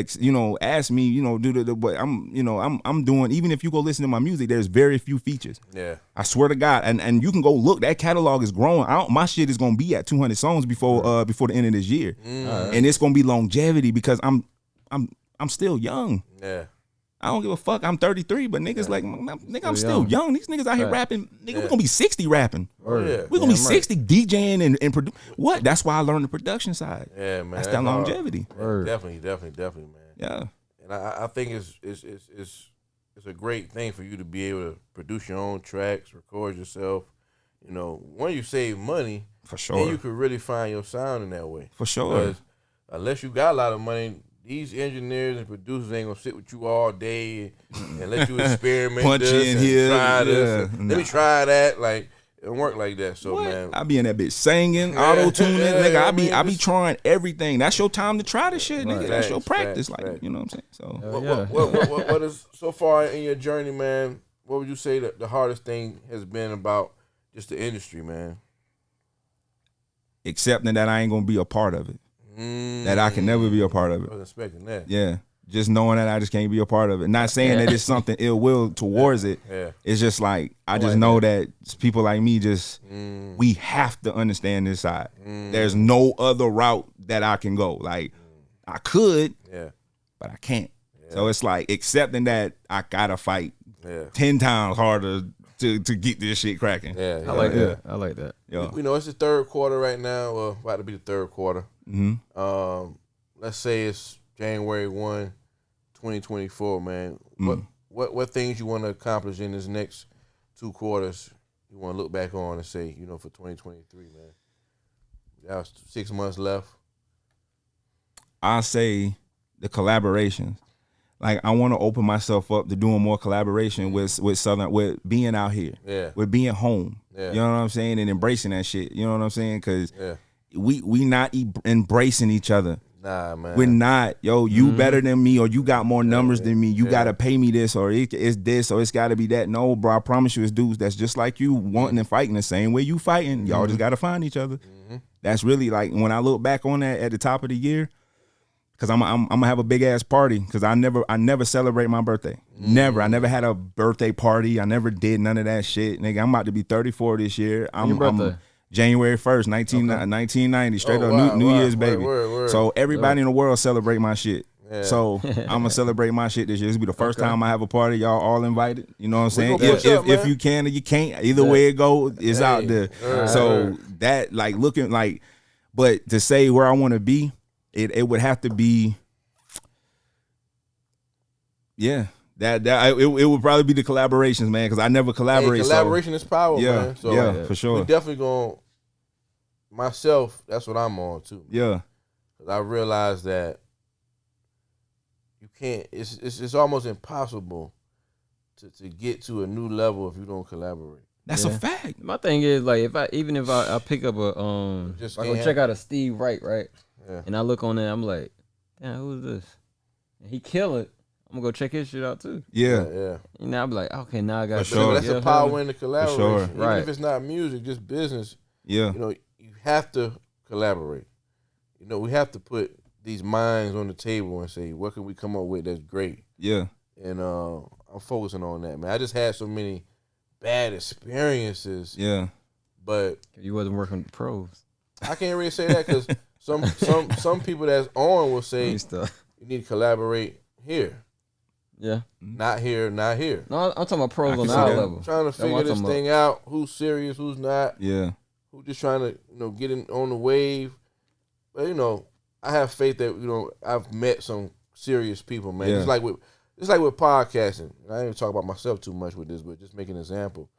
ask me, do the but I'm doing. Even if you go listen to my music, there's very few features. Yeah, I swear to God, and you can go look. That catalog is growing. My shit is gonna be at 200 songs before the end of this year, and it's gonna be longevity because I'm still young. Yeah. I don't give a fuck. I'm 33, but niggas nigga, I'm still young. These niggas out here rapping. Nigga, we're gonna be 60 rapping. We're gonna be 60 DJing and produce. What? That's why I learned the production side. Yeah, man. That's that longevity. Definitely, man. Yeah. And I think it's a great thing for you to be able to produce your own tracks, record yourself. When you save money, for sure, then you could really find your sound in that way. For sure. Because unless you got a lot of money, these engineers and producers ain't gonna sit with you all day and let you experiment. Punch this in and here, try this. Let me try that. Like, it don't work like that. So man, I be in that bitch singing, auto tuning, nigga. I be trying everything. That's your time to try the shit, nigga. That's your practice, you know what I'm saying? So what is so far in your journey, man? What would you say that the hardest thing has been about just the industry, man? Accepting that I ain't gonna be a part of it. That I can never be a part of it. I was expecting that. Yeah. Just knowing that I just can't be a part of it. Not saying that it's something ill will towards it. Yeah. It's just like I just know that people like me we have to understand this side. There's no other route that I can go. Like I could, but I can't. Yeah. So it's like accepting that I gotta fight 10 times harder to get this shit cracking. Yeah. I like that. I like that. Yeah. It's the third quarter right now. Well, about to be the third quarter. Let's say it's January 1, 2024, man. What things you want to accomplish in this next 2 quarters you want to look back on and say, for 2023, man? That was 6 months left. I say the collaborations. Like I want to open myself up to doing more collaboration with Southern, with being out here, with being home. You know what I'm saying, and embracing that shit. You know what I'm saying, because we not embracing each other. Nah, man. We're not. Yo, you better than me, or you got more numbers than me. You gotta pay me this, or it's this, or it's gotta be that. No, bro, I promise you, it's dudes that's just like you, wanting and fighting the same way you fighting. Y'all just gotta find each other. That's really like when I look back on that at the top of the year. Cause I'm gonna have a big ass party. Cause I never celebrate my birthday. Never. I never had a birthday party. I never did none of that shit. Nigga, I'm about to be 34 this year. I'm January 1st, 1990, straight up New Year's, baby. Word. So everybody in the world celebrate my shit. Yeah. So I'm gonna celebrate my shit this year. This will be the first time I have a party. Y'all all invited. You know what I'm saying? If you can or you can't, either way it go, it's out there. So that like looking like, but to say where I want to be. It would have to be, that it would probably be the collaborations, man, because I never collaborate. Collaboration is power, man. So for sure. We definitely going. Myself, that's what I'm on too. Yeah, because I realized that you can't. It's almost impossible to get to a new level if you don't collaborate. That's a fact. My thing is like if I pick up a I go check out a Steve Wright, right? And I look on there, I'm like, damn, who is this? And he kill it. I'm gonna go check his shit out too. Yeah. You know, I'm like, okay, now I got. Sure. That's the power in the collaboration. Sure. Even Right. if it's not music, just business. Yeah. You know, you have to collaborate. You know, we have to put these minds on the table and say, what can we come up with that's great? Yeah. And I'm focusing on that, man. I just had so many bad experiences. Yeah. But You wasn't working with the pros. I can't really say that because some people that's on will say you need to collaborate here. Yeah. Not here, not here. No, I'm talking about pros on see our that. level. I'm trying to figure this thing out. Who's serious, who's not. Yeah. Who's just trying to, get in on the wave. But, I have faith that, I've met some serious people, man. Yeah. It's like with podcasting. I ain't even talk about myself too much with this, but just make an example.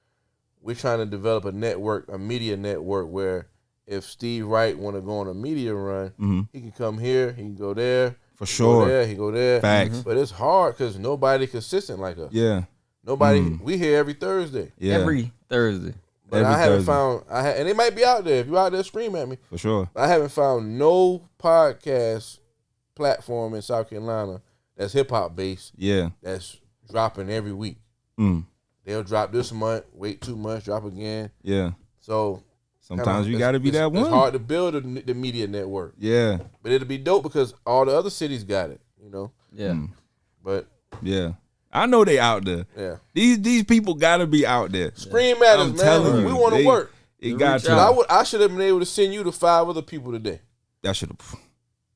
We're trying to develop a network, a media network, where if Steve Wright want to go on a media run, he can come here, he can go there. For sure. He go there. Facts. But it's hard because nobody consistent like us. Yeah. Nobody. We here every Thursday. Yeah. Every Thursday. But I haven't found. And it might be out there. If you out there, scream at me. For sure. I haven't found no podcast platform in South Carolina that's hip hop based. Yeah. That's dropping every week. They'll drop this month, wait 2 months, drop again. Yeah. So sometimes you got to be that one. It's hard to build the media network. Yeah. But it'll be dope because all the other cities got it. Yeah. But yeah. I know they out there. Yeah. These people gotta be out there. Scream at us, I'm man. telling you, We want to work. It got to. I should have been able to send you to 5 other people today. That should have.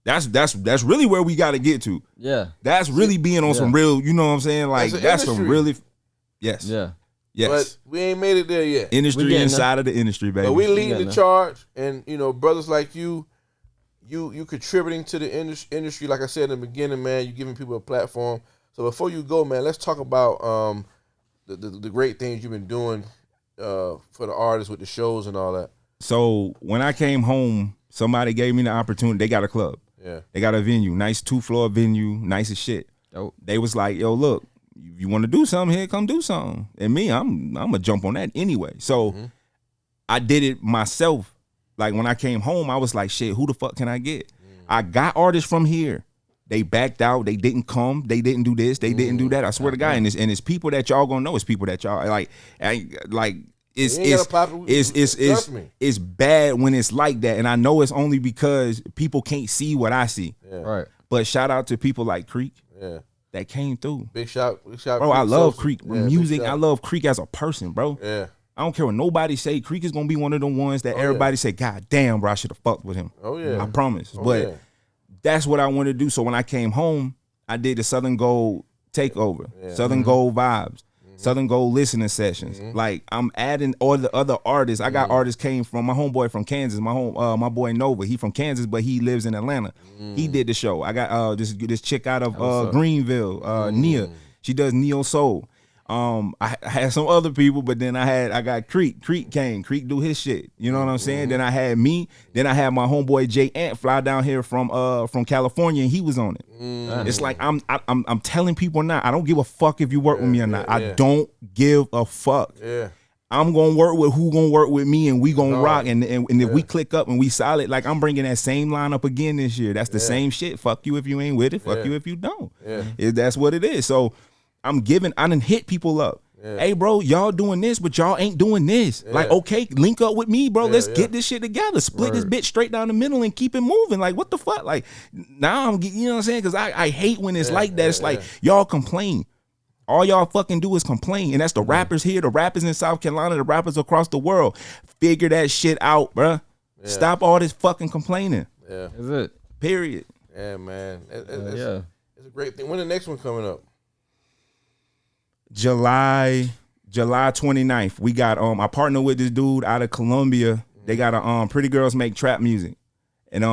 That's really where we got to get to. Yeah. That's really being on some real. You know what I'm saying? Like that's some really. Yes. Yeah. Yes. But we ain't made it there yet. Industry inside of the industry, baby. But we leading the charge, and brothers like you contributing to the industry. Like I said in the beginning, man, you giving people a platform. So before you go, man, let's talk about the great things you've been doing for the artists with the shows and all that. So when I came home, somebody gave me the opportunity. They got a club. Yeah. They got a venue, nice 2-floor venue, nice as shit. Oh. They was like, yo, look, you want to do something here, come do something. And me, I'm gonna jump on that anyway. So I did it myself. Like when I came home, I was like, shit, who the fuck can I get? I got artists from here. They backed out. They didn't come. They didn't do this. They didn't do that. I swear to God. And it's people that y'all gonna know. It's people that y'all like. It's bad when it's like that. And I know it's only because people can't see what I see. Yeah. Right. But shout out to people like Creek. Yeah. That came through. Big shout. Bro, I love Creek music. I love Creek as a person, bro. Yeah. I don't care what nobody say. Creek is gonna be one of the ones that everybody say, God damn, bro, I should have fucked with him. Oh yeah. I promise. But that's what I want to do. So when I came home, I did the Southern Gold takeover, Southern Gold vibes, Southern Gold listening sessions. Like I'm adding all the other artists. I got artists came from my homeboy from Kansas, my boy Nova. He from Kansas, but he lives in Atlanta. He did the show. I got this chick out of Greenville, Nia. She does neo soul. I had some other people, but then I got Creek. Creek came. Creek do his shit. You know what I'm saying? Then I had me. Then I had my homeboy Jay Ant fly down here from California, and he was on it. It's like I'm telling people now. I don't give a fuck if you work with me or not. I don't give a fuck. Yeah. I'm gonna work with who gonna work with me, and we gonna rock. And if we click up and we solid, like I'm bringing that same lineup again this year. That's the same shit. Fuck you if you ain't with it. Fuck you if you don't. That's what it is. So. I done hit people up. Yeah. Hey, bro, y'all doing this, but y'all ain't doing this. Yeah. Like, okay, link up with me, bro. Let's get this shit together. Split this bitch straight down the middle and keep it moving. Like, what the fuck? Like, now I'm, you know what I'm saying? Because I hate when it's like that. It's like, y'all complain. All y'all fucking do is complain. And that's the rappers here, the rappers in South Carolina, the rappers across the world. Figure that shit out, bro. Yeah. Stop all this fucking complaining. Yeah. Is it? Period. Yeah, man. It's a great thing. When the next one coming up? July 29th. We got I partner with this dude out of Colombia. They got a Pretty Girls Make Trap Music. And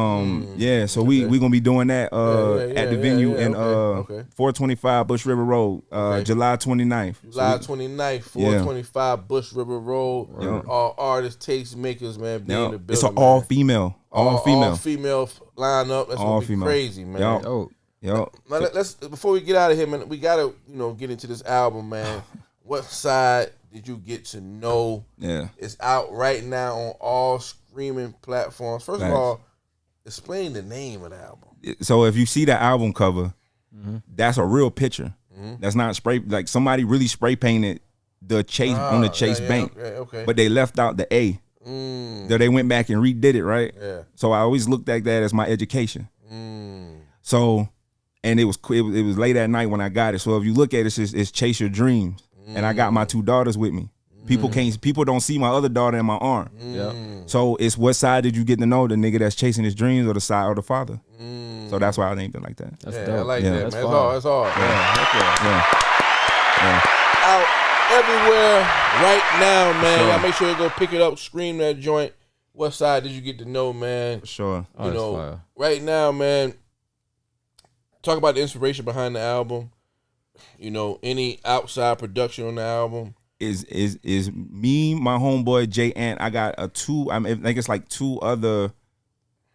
so we gonna be doing that at the venue in 425 Bush River Road, July 29th. July 29th, 425 Bush River Road. All artists, taste makers, man, be in the building. It's an all female lineup. That's all gonna be crazy, man. Yo. Now, let's before we get out of here, man, we gotta get into this album, man. What side did you get to know? Yeah, it's out right now on all streaming platforms. First of all, explain the name of the album. So if you see the album cover, that's a real picture. That's not spray. Like somebody really spray painted the Chase on the Chase Bank, okay. but they left out the A. So they went back and redid it, right? Yeah. So I always looked at that as my education. So, and it was late at night when I got it. So if you look at it, it's Chase Your Dreams, and I got my 2 daughters with me. People don't see my other daughter in my arm. Yeah. So it's what side did you get to know, the nigga that's chasing his dreams or the side or the father? So that's why I named it like that. That's I dope. like that, man. That's all. Yeah. Out everywhere right now, man. Sure. Y'all make sure you go pick it up, stream that joint. What side did you get to know, man? Sure. Oh, You that's know, fire. right now, man. Talk about the inspiration behind the album. You know, any outside production on the album. Is me, my homeboy Jay Ant. I got I think it's like 2 other,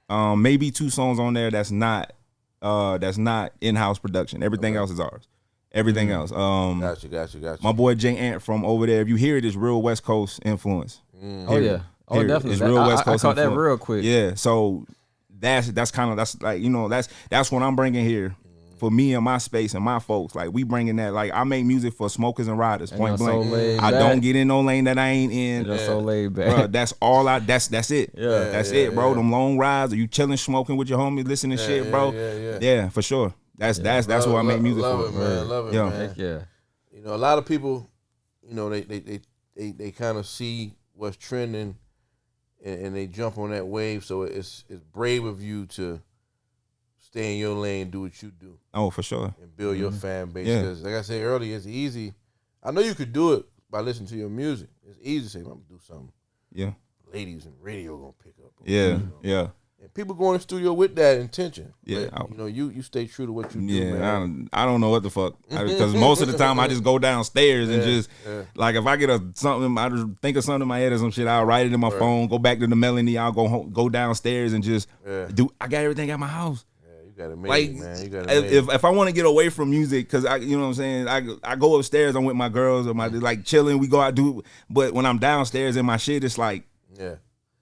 maybe 2 songs on there that's not in-house production. Everything else is ours. Everything else. Got you. My boy Jay Ant from over there. If you hear it, it's real West Coast influence. Oh yeah. Oh definitely. It's real West Coast I caught that influence. real quick. Yeah. So that's like, you know, that's what I'm bringing here. For me and my space and my folks, like we bringing that. Like I make music for smokers and riders, point blank. I don't get in no lane that I ain't in. Just so laid back. Bro, that's all I. That's it. Yeah. That's it, bro. Them long rides, or you chilling, smoking with your homies, listening shit, bro. Yeah, for sure. That's what I make music love for. It, man. Love it, Yeah. man. Heck yeah. You know, a lot of people, you know, they kind of see what's trending, and they jump on that wave. So it's brave of you to stay in your lane, do what you do. Oh, for sure. And build your fan base. Yeah. Because like I said earlier, it's easy. I know you could do it by listening to your music. It's easy to say, I'm going to do something. Yeah. Ladies in radio going to pick up. Yeah. Yeah. And people go in the studio with that intention. Yeah. But, you know, you stay true to what you do, Yeah, man. I don't know what the fuck, because most of the time I just go downstairs and just like if I get something, I just think of something in my head or some shit, I'll write it in my phone, go back to the melody, I'll go downstairs and just do. I got everything at my house. You gotta make Like, it, man. You gotta make it. if I want to get away from music, because you know what I'm saying, I go upstairs, I'm with my girls or my like chilling, we go out but when I'm downstairs in my shit, it's like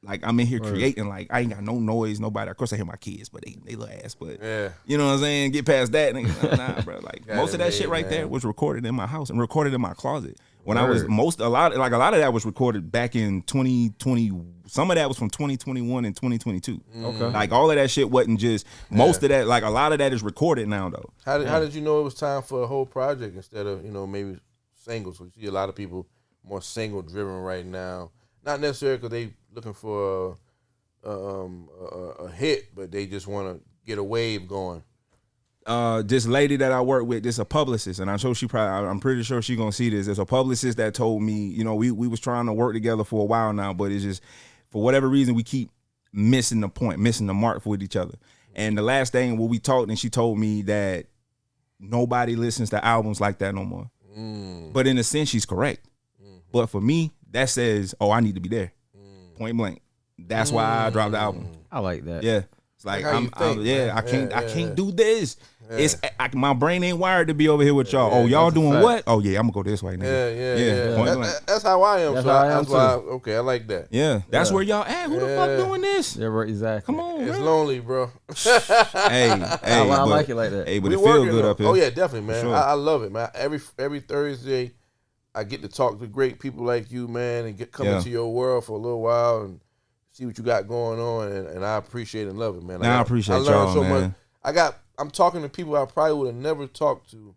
like I'm in here creating, like I ain't got no noise, nobody. Of course I hear my kids, but they little ass, but you know what I'm saying. Get past that, nigga. Nah, bro. Like most of that shit right there was recorded in my house and recorded in my closet. When I was a lot of that was recorded back in 2020. Some of that was from 2021 and 2022. Okay, like all of that shit wasn't just most of that. Like a lot of that is recorded now though. How did you know it was time for a whole project instead of maybe singles? So you see a lot of people more single driven right now. Not necessarily because they looking for a hit, but they just want to get a wave going. This lady that I work with, this a publicist, and I'm pretty sure she gonna see this. There's a publicist that told me, we was trying to work together for a while now, but it's just for whatever reason we keep missing the point, missing the mark with each other. And the last thing when we talked, and she told me that nobody listens to albums like that no more. But in a sense, she's correct. But for me, that says, I need to be there. Point blank. That's why I dropped the album. I like that. Yeah. It's like I can't do this. Yeah. It's my brain ain't wired to be over here with y'all. Y'all doing what? Oh yeah, I'm gonna go this way now. Yeah. That's how I am. That's why. Okay, I like that. Yeah, that's where y'all at. Who the fuck doing this? Yeah, right. Exactly. Come on, it's lonely, bro. hey, I like it like that. Hey, but it feels good up here. Oh yeah, definitely, man. Sure. I love it, man. Every Thursday, I get to talk to great people like you, man, and come into your world for a little while and see what you got going on, and I appreciate and love it, man. I appreciate y'all, so man. much. I'm talking to people I probably would have never talked to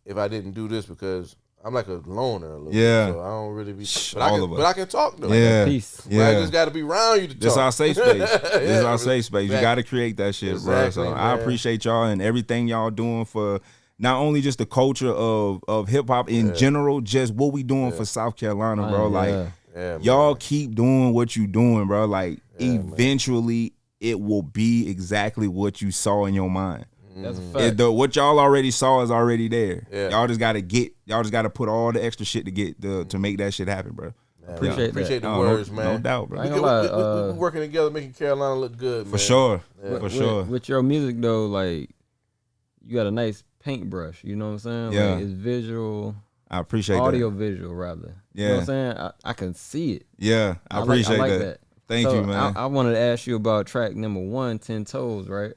if I didn't do this, because I'm like a loner a little bit, so I don't really be. But I can talk though. Yeah, peace. But I just got to be around you to talk. This our safe space. This is our safe space. You got to create that shit, bro. So I appreciate y'all and everything y'all doing for not only just the culture of hip hop in general, just what we doing for South Carolina, bro. Like y'all keep doing what you doing, bro. Like eventually it will be exactly what you saw in your mind. That's a fact. What y'all already saw is already there. Yeah. Y'all just gotta put all the extra shit to make that shit happen, bro. Appreciate the words, man. No doubt, bro. We're working together, making Carolina look good, man. For sure. With your music though, like you got a nice paintbrush. You know what I'm saying? Yeah. Like, it's visual. I appreciate audio that. visual rather. Yeah. You know what I'm saying? I can see it. Yeah, I appreciate like that. Thank you, man. I wanted to ask you about track number 1, 10 Toes, right?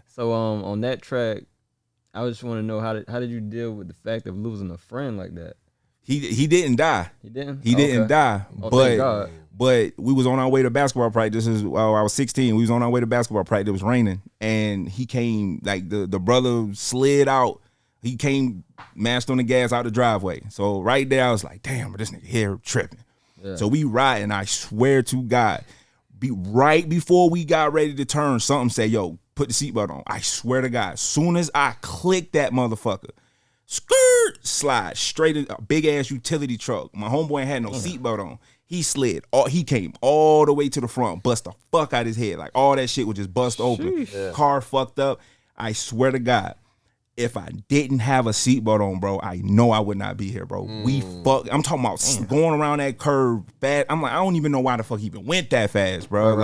So on that track, I just want to know how did you deal with the fact of losing a friend like that? He didn't die. He didn't. He didn't die. Oh, thank God. But we was on our way to basketball practice. I was 16. We was on our way to basketball practice. It was raining, and he came like the brother slid out. He came, mashed on the gas out the driveway. So right there, I was like, damn, but this nigga here tripping. Yeah. So we riding. I swear to God, right before we got ready to turn, something said, yo, put the seatbelt on. I swear to God, as soon as I clicked that motherfucker, skirt, slide straight in a big ass utility truck. My homeboy had no seatbelt on. He slid. He came all the way to the front, bust the fuck out his head. Like all that shit would just bust open. Yeah. Car fucked up. I swear to God, if I didn't have a seatbelt on, bro, I know I would not be here, bro. We fuck. I'm talking about going around that curve fast. I'm like, I don't even know why the fuck he even went that fast, bro.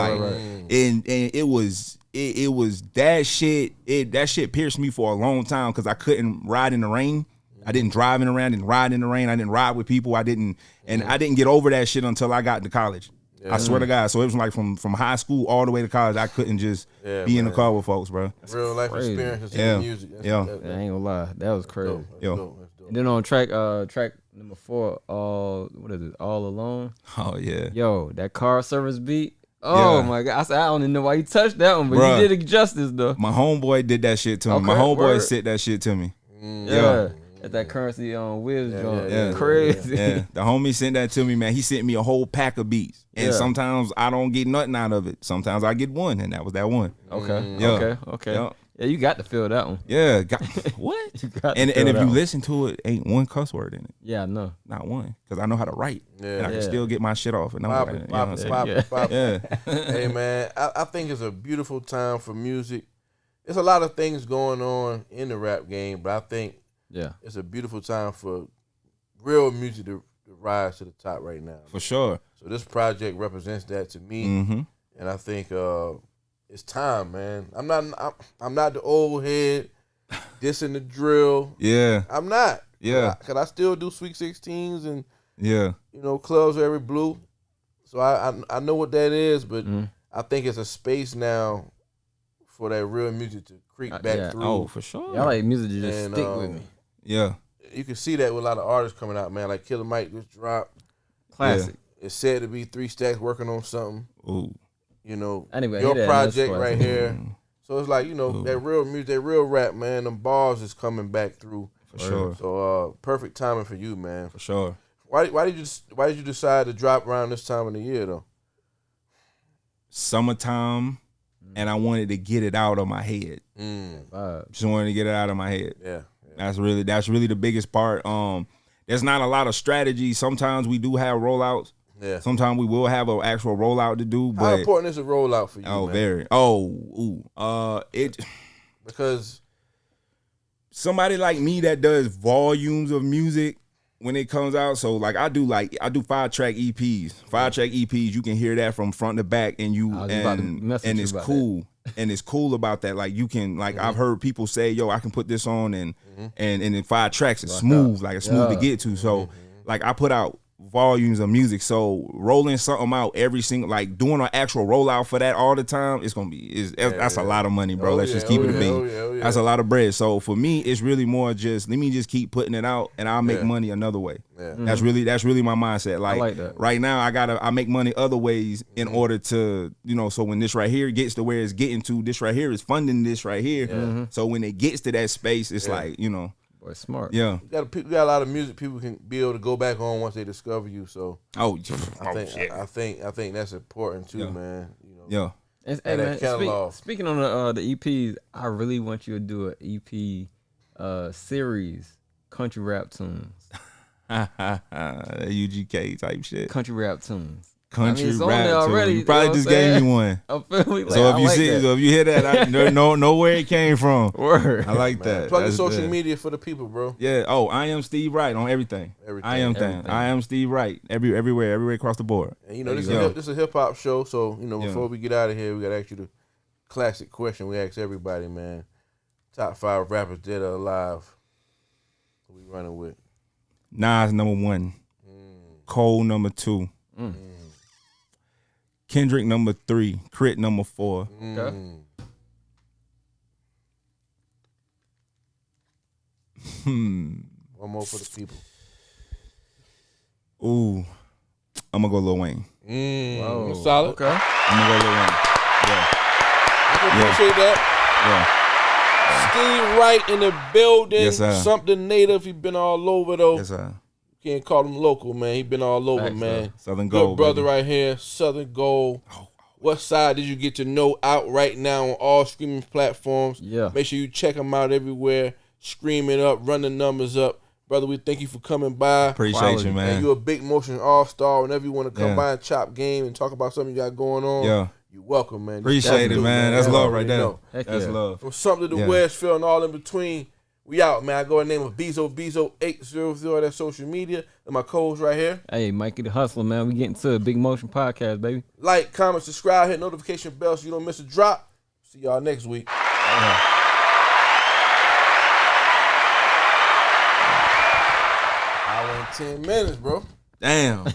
And it was that shit. That shit pierced me for a long time because I couldn't ride in the rain. I didn't drive in the rain. I didn't ride in the rain. I didn't ride with people. I didn't get over that shit until I got into college. Yeah. I swear to God. So it was like from high school all the way to college, I couldn't just be in the car with folks, bro. Real life experiences in music. I ain't gonna lie. That was crazy. Dope. And then on track number 4, what is it? All Alone. Oh yeah. Yo, that car service beat. Oh my God. I don't even know why you touched that one, but you did it justice though. My homeboy did that shit to me. My homeboy sent that shit to me. Yeah. At that Currency on Wiz joint. Crazy. Yeah. The homie sent that to me, man. He sent me a whole pack of beats. And sometimes I don't get nothing out of it. Sometimes I get one, and that was that one. Okay. Yeah, you got to feel that one. Yeah. What? And if you listen to it, ain't one cuss word in it. Yeah, I know. Not one. Because I know how to write. Yeah. And I can still get my shit off. And Pop it. Hey, man, I think it's a beautiful time for music. There's a lot of things going on in the rap game, but I think it's a beautiful time for real music to rise to the top right now. For sure. So this project represents that to me, and I think it's time, man. I'm not the old head dissing the drill. Yeah, I'm not. Yeah, because I still do Sweet 16s and clubs every blue. So I know what that is, but I think it's a space now for that real music to creep back through. Oh, for sure. I like music to just stick with me. Yeah. You can see that with a lot of artists coming out, man. Like Killer Mike just dropped. Classic. It's said to be 3 Stacks working on something. Ooh. Anyway, your project right here. So it's like, that real music, that real rap, man, them bars is coming back through. For sure. So perfect timing for you, man. For sure. Why did you decide to drop around this time of the year though? Summertime. And I wanted to get it out of my head. Just wanted to get it out of my head. Yeah. That's really the biggest part. There's not a lot of strategy. Sometimes we do have rollouts. Yeah. Sometimes we will have an actual rollout to do. But how important is a rollout for you? Oh, man? Very. Because somebody like me that does volumes of music when it comes out. So like I do 5-track EPs. 5-track EPs, you can hear that from front to back, and it's cool. And it's cool about that. Like you can I've heard people say, yo, I can put this on and in 5 tracks it's smooth, like it's smooth to get to. So like I put out volumes of music. So rolling something out every single, like doing an actual rollout for that all the time, it's gonna be that's a lot of money, bro. Let's just keep it a beat. That's a lot of bread. So for me, it's really more just let me just keep putting it out and I'll make money another way. Yeah. That's really my mindset. Like that. Right now I make money other ways in order to, so when this right here gets to where it's getting to, this right here is funding this right here. Yeah. So when it gets to that space, it's like, Boy, smart. Yeah, you got a lot of music people can be able to go back on once they discover you. So I think that's important too, man. Yeah. And man, speaking on the EPs, I really want you to do an EP series, country rap tunes. UGK type shit. Country rap tunes. Country rap already. You probably just gave me one. I feel me. Like, so if you hear that, know where it came from. Word. I like that. Plug the social media for the people, bro. Yeah. Oh, I am Steve Wright on everything. I am Steve Wright everywhere across the board. And this is a hip hop show, so before we get out of here, we gotta ask you the classic question we ask everybody, man. Top 5 rappers dead or alive. Who we running with? Nas number 1. Cole number 2. Kendrick number 3, Crit number 4. Okay. One more for the people. Ooh, I'm gonna go Lil Wayne. Whoa. Solid. Okay. I'm gonna go Lil Wayne. Yeah. I can appreciate that. Steve Wright in the building. Yes, sir. Something native. He been all over though. Yes, sir. Can't call him local, man. He been all over, Thanks, man. Southern Good Gold, brother baby. right here. Southern Gold. What side did you get to know? Out right now on all streaming platforms. Yeah. Make sure you check him out everywhere. Scream it up. Run the numbers up. Brother, we thank you for coming by. Appreciate you, man. And you're a big motion all-star. Whenever you want to come Yeah. by and chop game and talk about something you got going on, Yeah. you're welcome, man. Appreciate it, man. That's love right there. Heck That's yeah. love. From something to Yeah. Westfield and all in between, we out, man. I go in the name of Bezo800. That's social media. And my codes right here. Hey, Mikey the Hustler, man. We getting to a Big Motion podcast, baby. Like, comment, subscribe, hit notification bell so you don't miss a drop. See y'all next week. Hour and 10 minutes, bro. Damn.